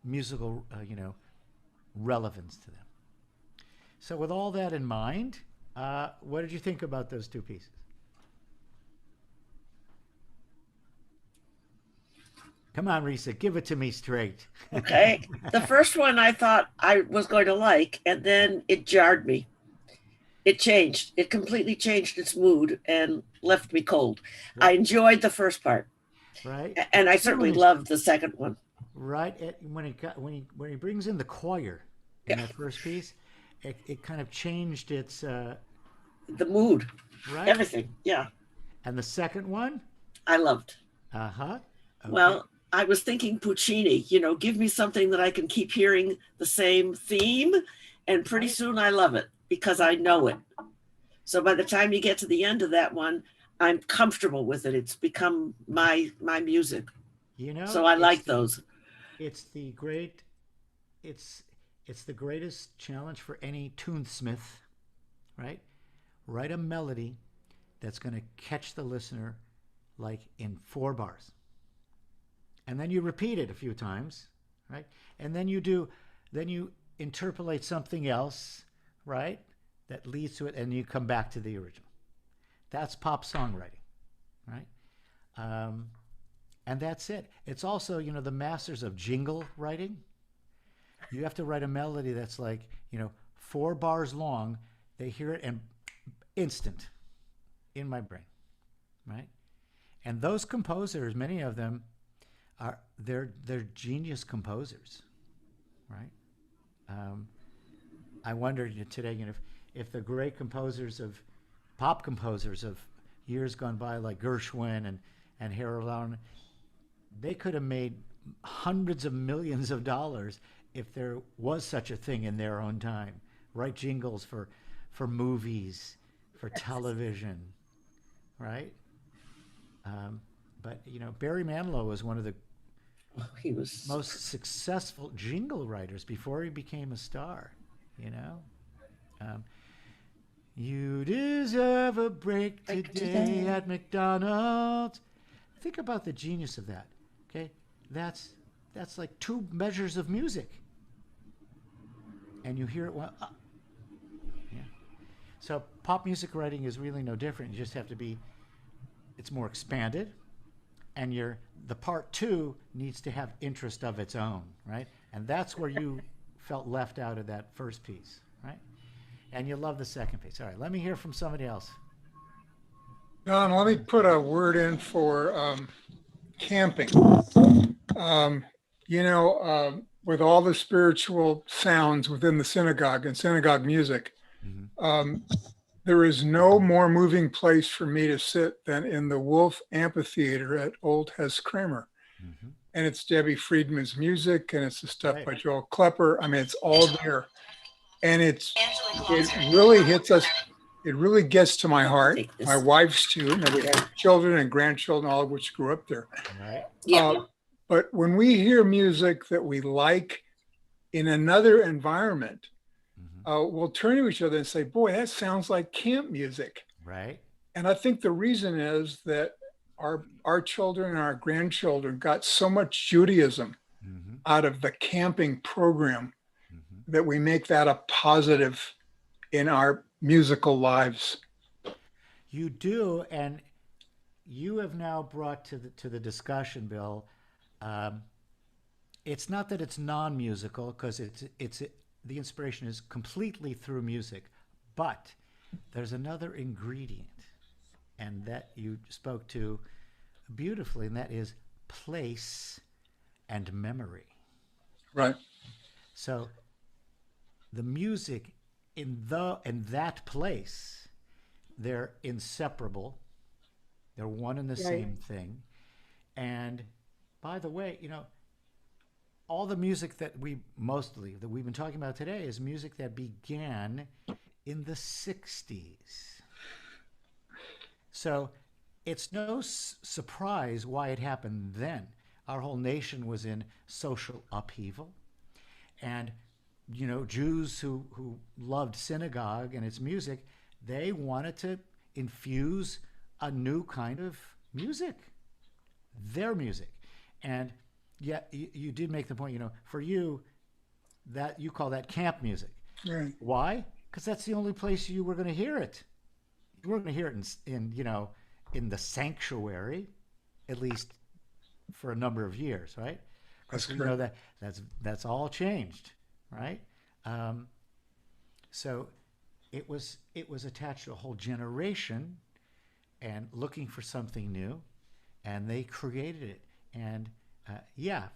musical, relevance to them. So with all that in mind, what did you think about those two pieces? Come on, Risa, give it to me straight. Okay. The first one I thought I was going to like, and then it jarred me. It changed. It completely changed its mood and left me cold. I enjoyed the first part. Right. And I certainly loved the second one. Right. When he brings in the choir in that first piece, it kind of changed its the mood. Right. Everything. Yeah. And the second one? I loved. Uh-huh. Okay. Well, I was thinking Puccini, give me something that I can keep hearing the same theme, and pretty soon I love it because I know it. So by the time you get to the end of that one, I'm comfortable with it. It's become my music. So I like those. It's the greatest challenge for any tunesmith, right? Write a melody that's going to catch the listener like in 4 bars. And then you repeat it a few times, right? And then you interpolate something else, right? That leads to it, and you come back to the original. That's pop songwriting, right? And that's it. It's also, the masters of jingle writing. You have to write a melody that's like, 4 bars long. They hear it and instant in my brain, right? And those composers, many of them, they're genius composers, right? I wonder today, if the great pop composers of years gone by, like Gershwin and Harold Arlen, they could have made hundreds of millions of dollars if there was such a thing in their own time. Write jingles for movies, for television, right? But Barry Manilow was one of the most successful jingle writers before he became a star. You deserve a break today at McDonald's. Think about the genius of that. Okay, that's like 2 measures of music, and you hear it well. Yeah. So pop music writing is really no different. You just have to be. It's more expanded. And the part 2 needs to have interest of its own, right? And that's where you felt left out of that first piece, right? And you love the second piece. All right, let me hear from somebody else. Don, let me put a word in for camping. With all the spiritual sounds within the synagogue and synagogue music, there is no more moving place for me to sit than in the Wolf Amphitheater at Old Hess Kramer. And it's Debbie Friedman's music, and it's the stuff by Joel Klepper. I mean, it's all there. And it really hits us. It really gets to my heart. My wife's too. And we have children and grandchildren, all of which grew up there. Right. Yeah. But when we hear music that we like in another environment, we'll turn to each other and say, boy, that sounds like camp music. Right. And I think the reason is that our children and our grandchildren got so much Judaism out of the camping program that we make that a positive in our musical lives. You do, and you have now brought to the discussion, Bill. It's not that it's non-musical, because it's the inspiration is completely through music, but there's another ingredient, and that you spoke to beautifully, and that is place and memory. Right. So the music in that place, they're inseparable. They're one and the Right. same thing. And by the way, all the music that we've been talking about today is music that began in the 60s. So it's no surprise why it happened then. Our whole nation was in social upheaval. And, Jews who loved Synagogue and its music, they wanted to infuse a new kind of music, their music. And yet you did make the point, for you, that you call that camp music. Right. Why? Because that's the only place you were going to hear it. You weren't going to hear it in the sanctuary, at least for a number of years, right? That's Because we correct. know that's all changed, right? So it was attached to a whole generation and looking for something new, and they created it. And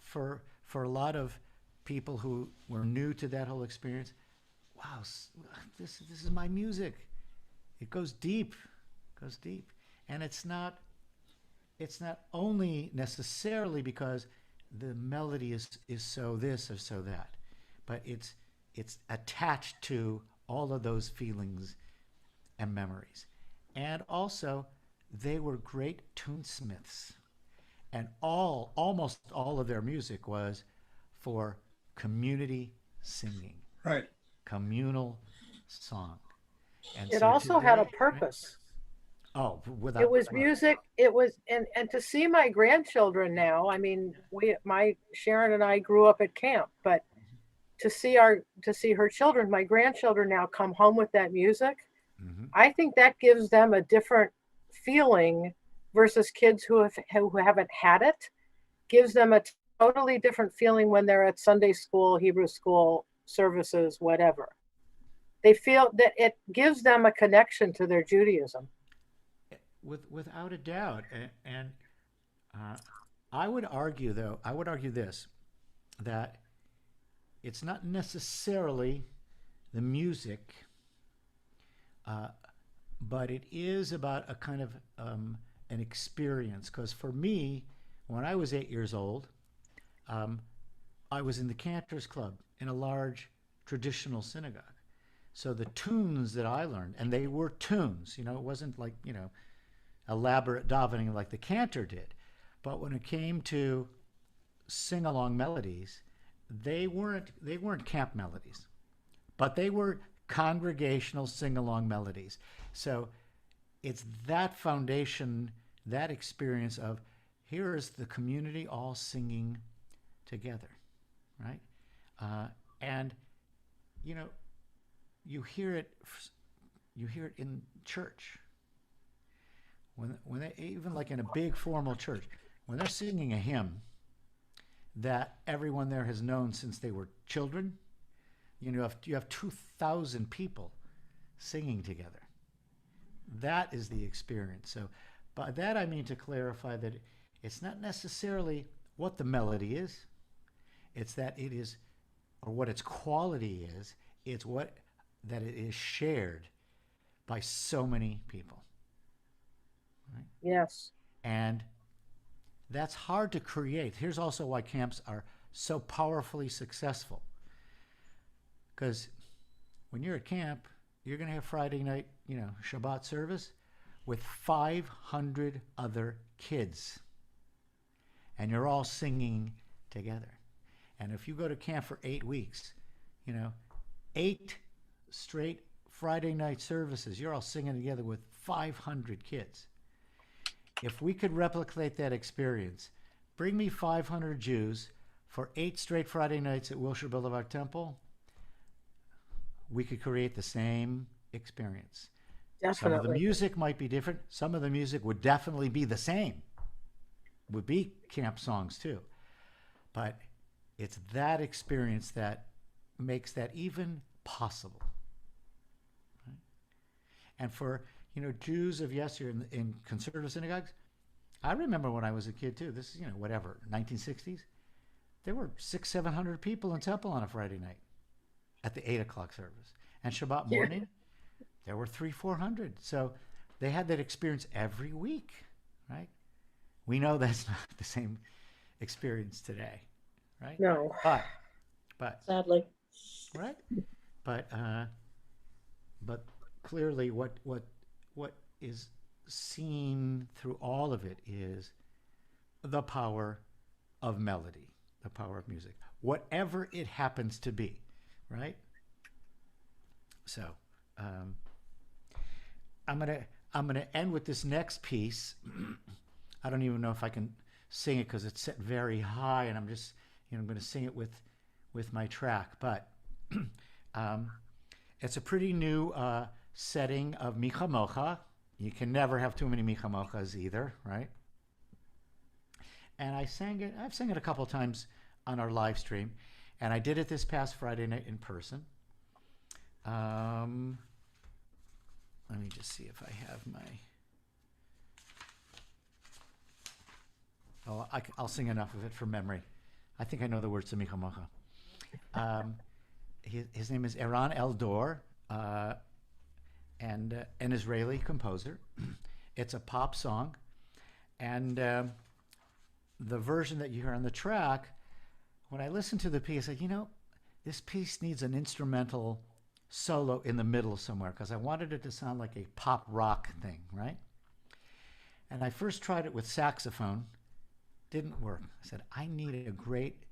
for a lot of people who were new to that whole experience, wow, this is my music. It goes deep, and it's not only necessarily because the melody is so this or so that, but it's attached to all of those feelings and memories. And also, they were great tunesmiths, and almost all of their music was for community singing, Right. communal song. And It so also had a today, purpose. oh, without It was music. It was, and to see my grandchildren now, I mean, Sharon and I grew up at camp, but to see her children, my grandchildren now come home with that music, Mhm. I think that gives them a different feeling versus kids who haven't had it. Gives them a totally different feeling when they're at Sunday school, Hebrew school services, whatever. They feel that it gives them a connection to their Judaism. Without a doubt, and I would argue this, that it's not necessarily the music, but it is about a kind of an experience. Because for me, when I was 8 years old, I was in the Cantor's Club in a large traditional synagogue. So the tunes that I learned, and they were tunes, it wasn't like, elaborate davening like the Cantor did. But when it came to sing-along melodies, they weren't camp melodies, but they were congregational sing-along melodies. So it's that foundation, that experience of here is the community all singing together, right? And you hear it in church. When they, even like in a big formal church, when they're singing a hymn that everyone there has known since they were children, you have 2,000 people singing together. That is the experience. So by that I mean to clarify that it's not necessarily what the melody is, it's that it is, or what its quality is, it's that it is shared by so many people. Right? Yes. And that's hard to create. Here's also why camps are so powerfully successful. Because when you're at camp, you're going to have Friday night, Shabbat service with 500 other kids. And you're all singing together. And if you go to camp for 8 weeks, 8 straight Friday night services, you're all singing together with 500 kids. If we could replicate that experience, bring me 500 Jews for 8 straight Friday nights at Wilshire Boulevard Temple, we could create the same experience. Some of the Definitely. music might be different. Some of the music would definitely be the same. Would be camp songs too. But it's that experience that makes that even possible. Right? And for, Jews of yesteryear in conservative synagogues, I remember when I was a kid too, this is, 1960s, there were 600-700 people in temple on a Friday night at the 8 o'clock service. And Shabbat morning, there were 300-400. So they had that experience every week, right? We know that's not the same experience today, right? No. But Sadly. right? But clearly, what is seen through all of it is the power of melody, the power of music, whatever it happens to be, right? So, I'm gonna end with this next piece. I don't even know if I can sing it because it's set very high, and I'm just, I'm going to sing it with my track. But it's a pretty new setting of Micha Mocha. You can never have too many Micha Mochas either, right? And I've sang it a couple times on our live stream, and I did it this past Friday night in person. Let me just see if I have my... Oh, I'll sing enough of it from memory. I think I know the words to Micha Mocha. His name is Eran Eldor, and an Israeli composer. It's a pop song, and the version that you hear on the track, when I listened to the piece, I said, this piece needs an instrumental solo in the middle somewhere, because I wanted it to sound like a pop rock thing, right? And I first tried it with saxophone. Didn't work. I said, I need a great,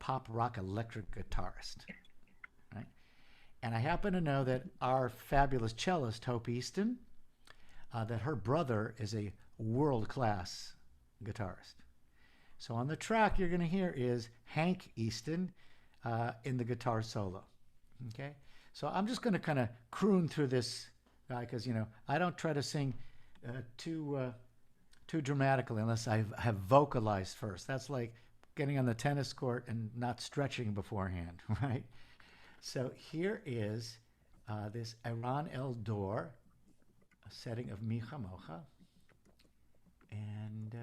pop rock electric guitarist, right? And I happen to know that our fabulous cellist, Hope Easton, that her brother is a world-class guitarist. So on the track you're going to hear is Hank Easton in the guitar solo, okay? So I'm just going to kind of croon through this guy because, I don't try to sing too dramatically unless I have vocalized first. That's like getting on the tennis court and not stretching beforehand, right? So here is this Eran Eldor, a setting of Micha Mocha. And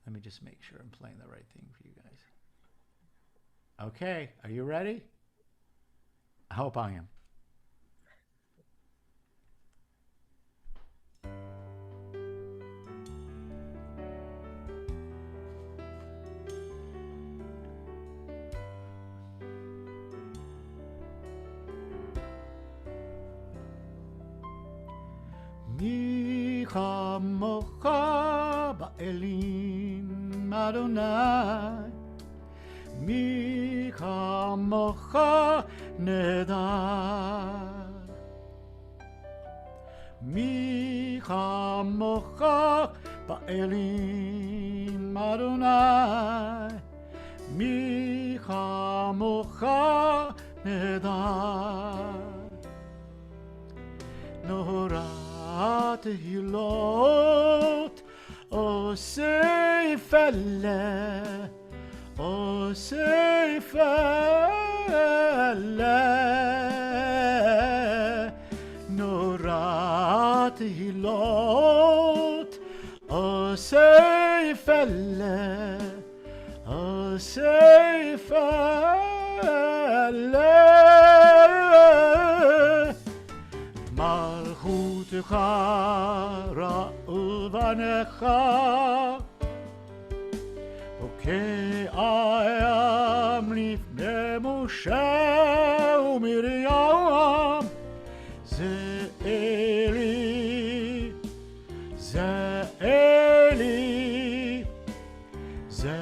let me just make sure I'm playing the right thing for you guys. Okay, are you ready? I hope I am. Micha Mocha ba'elim Adonai, Micha Mocha nedar, Micha Mocha ba'elim Adonai, Micha Mocha nedar, Nora Tehilot Osei Fele Osei Fele Nora Tehilot Osei Fele Osei Fele Malchutecha ra'uvanecha Okay, I am lifnei Moshe u'Miriam Ze Eli, Ze Eli, Ze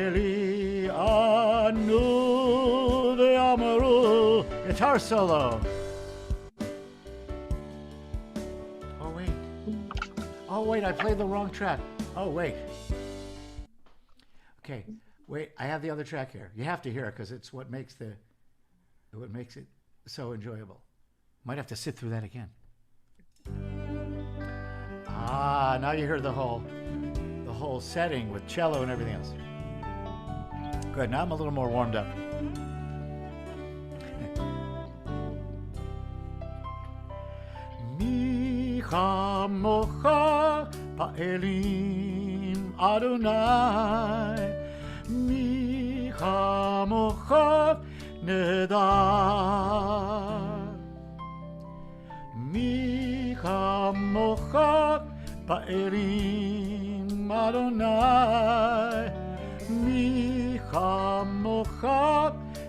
Eli anu ve'amaru. Guitar solo. Oh, wait, I played the wrong track. Oh, wait. Okay, wait, I have the other track here. You have to hear it because it's what makes it so enjoyable. Might have to sit through that again. Ah, now you hear the whole setting with cello and everything else. Good, now I'm a little more warmed up. כמוך באלים אדוני, מי כמוך נהדר. מי כמוך באלים אדוני, מי כמוך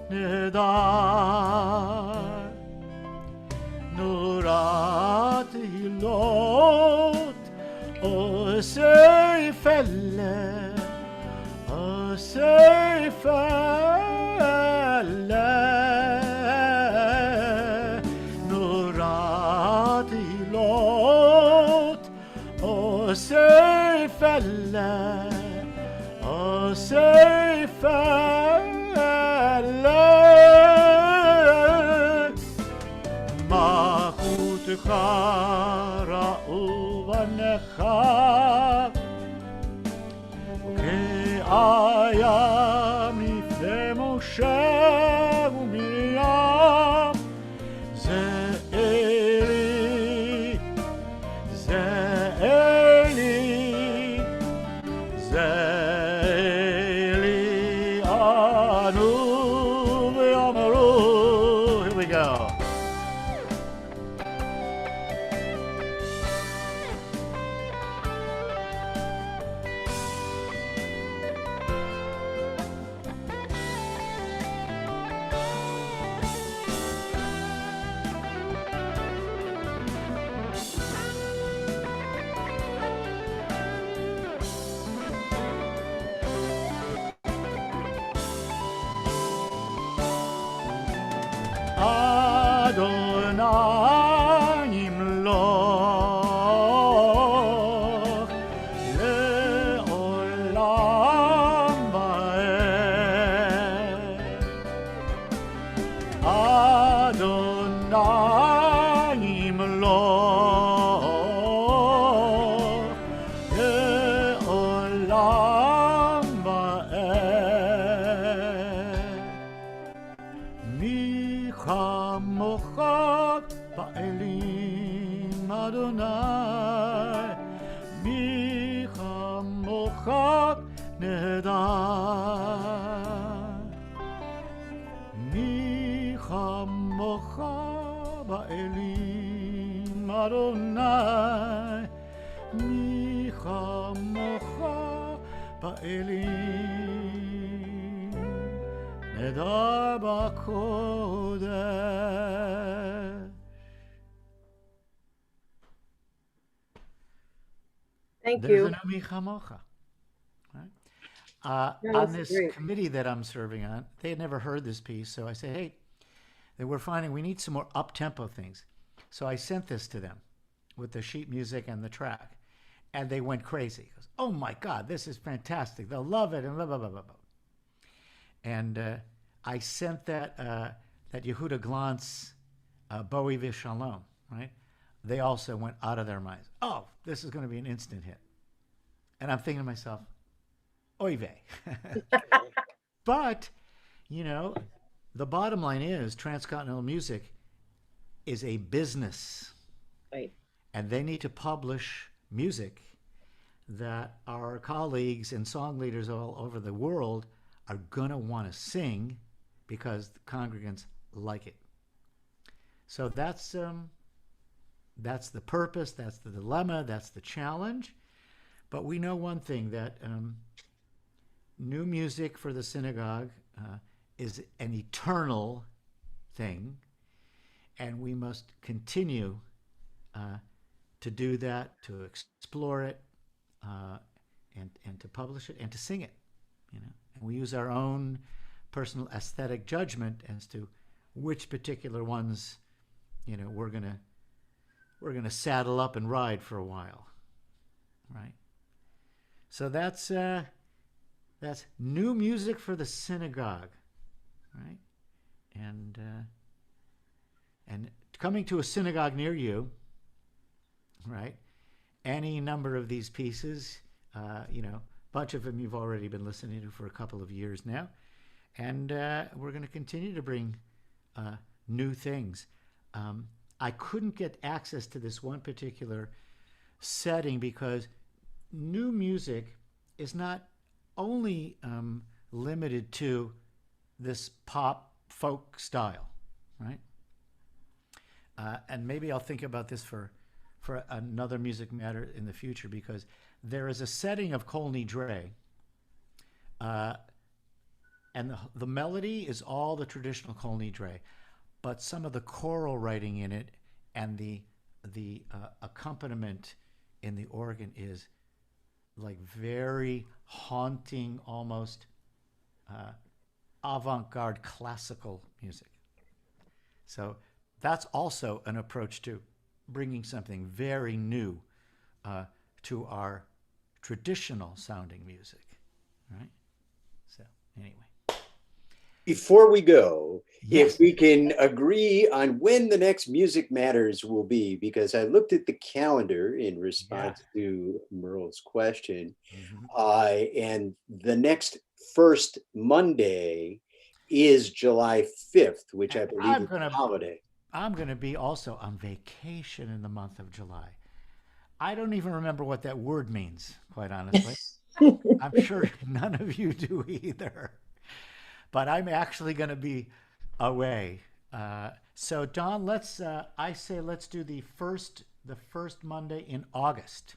נהדר. נורת הילות עושה פלא, עושה פלא. נורת הילות עושה פלא, עושה פלא. מלכותך ראו בניך, כאיים לפני משה ומרים. זה אלי, זה אלי, זה אלי אנו ויאמרו. Here we go. אדוני ימלוך לעולם ועד. אדוני ימלוך לעולם ועד. מי כמוך באלים אדוני, מי כמוך נהדר. מי כמוך באלים אדוני, מי כמוך באלים נהדר בקודש. Thank There's you. an Ami Chamocha. Right? That On was this great. committee that I'm serving on, they had never heard this piece, so I said, hey, they were finding we need some more up-tempo things. So I sent this to them with the sheet music and the track, and they went crazy. Goes, oh my God, this is fantastic. They'll love it, and blah, blah, blah, blah, blah. And I sent that Yehuda Glantz, Bowie Vishalom, right? They also went out of their minds. Oh, this is going to be an instant hit. And I'm thinking to myself, oy vey. But, you know, the bottom line is Transcontinental Music is a business. Right. And they need to publish music that our colleagues and song leaders all over the world are going to want to sing because the congregants like it. So that's the purpose, that's the dilemma, that's the challenge. But we know one thing, that new music for the synagogue is an eternal thing, and we must continue to do that, to explore it, and to publish it and to sing it. You know, and we use our own personal aesthetic judgment as to which particular ones, you know, we're gonna saddle up and ride for a while, right? So that's new music for the synagogue, right? And coming to a synagogue near you, right? Any number of these pieces, you know, a bunch of them you've already been listening to for a couple of years now, and we're going to continue to bring new things. I couldn't get access to this one particular setting because new music is not only limited to this pop folk style, right? And maybe I'll think about this for another music matter in the future, because there is a setting of Kol Nidre, and the melody is all the traditional Kol Nidre, but some of the choral writing in it and the accompaniment in the organ is like very haunting, almost avant-garde classical music. So that's also an approach to bringing something very new to our traditional sounding music, right? So anyway. Before we go, Yes. if we can agree on when the next Music Matters will be, because I looked at the calendar in response to Merle's question, and the next first Monday is July 5th, which I And believe is a holiday. I'm going to be also on vacation in the month of July. I don't even remember what that word means, quite honestly. I'm sure none of you do either. But I'm actually going to be away. So Don, I say let's do the first Monday in August.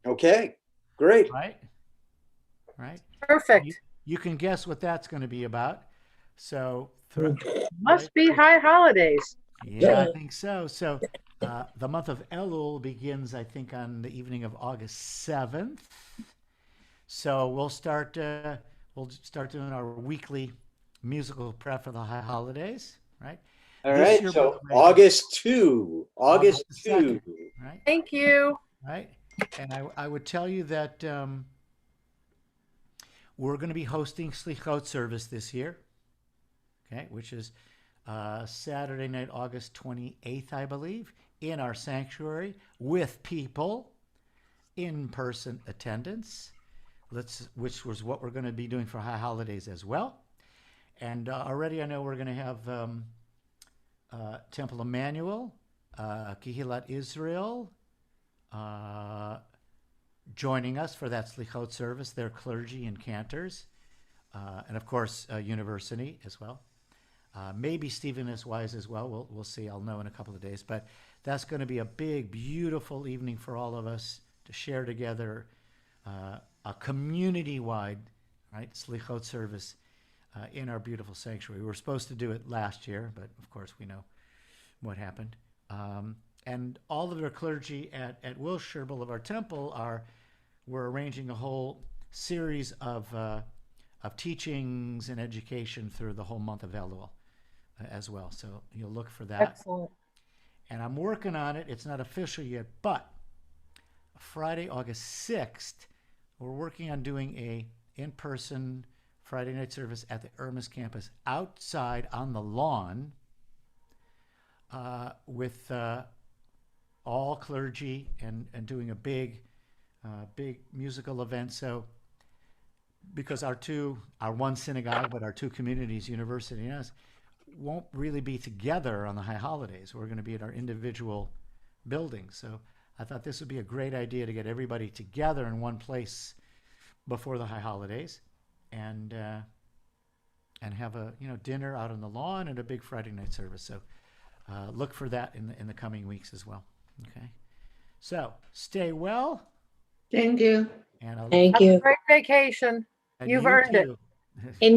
Okay, great. Right? Right? Perfect. You can guess what that's going to be about. So Must be high holidays. yeah, I think so. So the month of Elul begins, I think, on the evening of August 7th. So we'll start doing our weekly musical prep for the high holidays, right? All This right, year, so by the way, August 2, August August the 2. 2nd, right? Thank you. Right. And I would tell you that we're going to be hosting Slichot service this year, okay, which is Saturday night, August 28th, I believe, in our sanctuary with people, in-person attendance, which was what we're going to be doing for high holidays as well. And already I know we're going to have Temple Emmanuel, Kehilat Israel, joining us for that Slichot service, their clergy and cantors, and of course, University as well. Maybe Stephen S. Wise as well. We'll see. I'll know in a couple of days. But that's going to be a big, beautiful evening for all of us to share together a community-wide, right, Slichot service in our beautiful sanctuary. We were supposed to do it last year, but of course we know what happened. And all of our clergy at Wilshire Boulevard Temple we're arranging a whole series of teachings and education through the whole month of Elul as well. So you'll look for that. Excellent. And I'm working on it. It's not official yet, but Friday, August 6th, we're working on doing a in-person Friday night service at the Irmis campus outside on the lawn with all clergy and doing a big musical event. So because our one synagogue, but our two communities, University and us, won't really be together on the high holidays. We're going to be at our individual buildings. So I thought this would be a great idea to get everybody together in one place before the high holidays, and have a dinner out on the lawn and a big Friday night service. So look for that in the coming weeks as well. Okay. So stay well. Thank you. And I'll Thank Have a you. great vacation. and You've you earned it. too. Enjoy.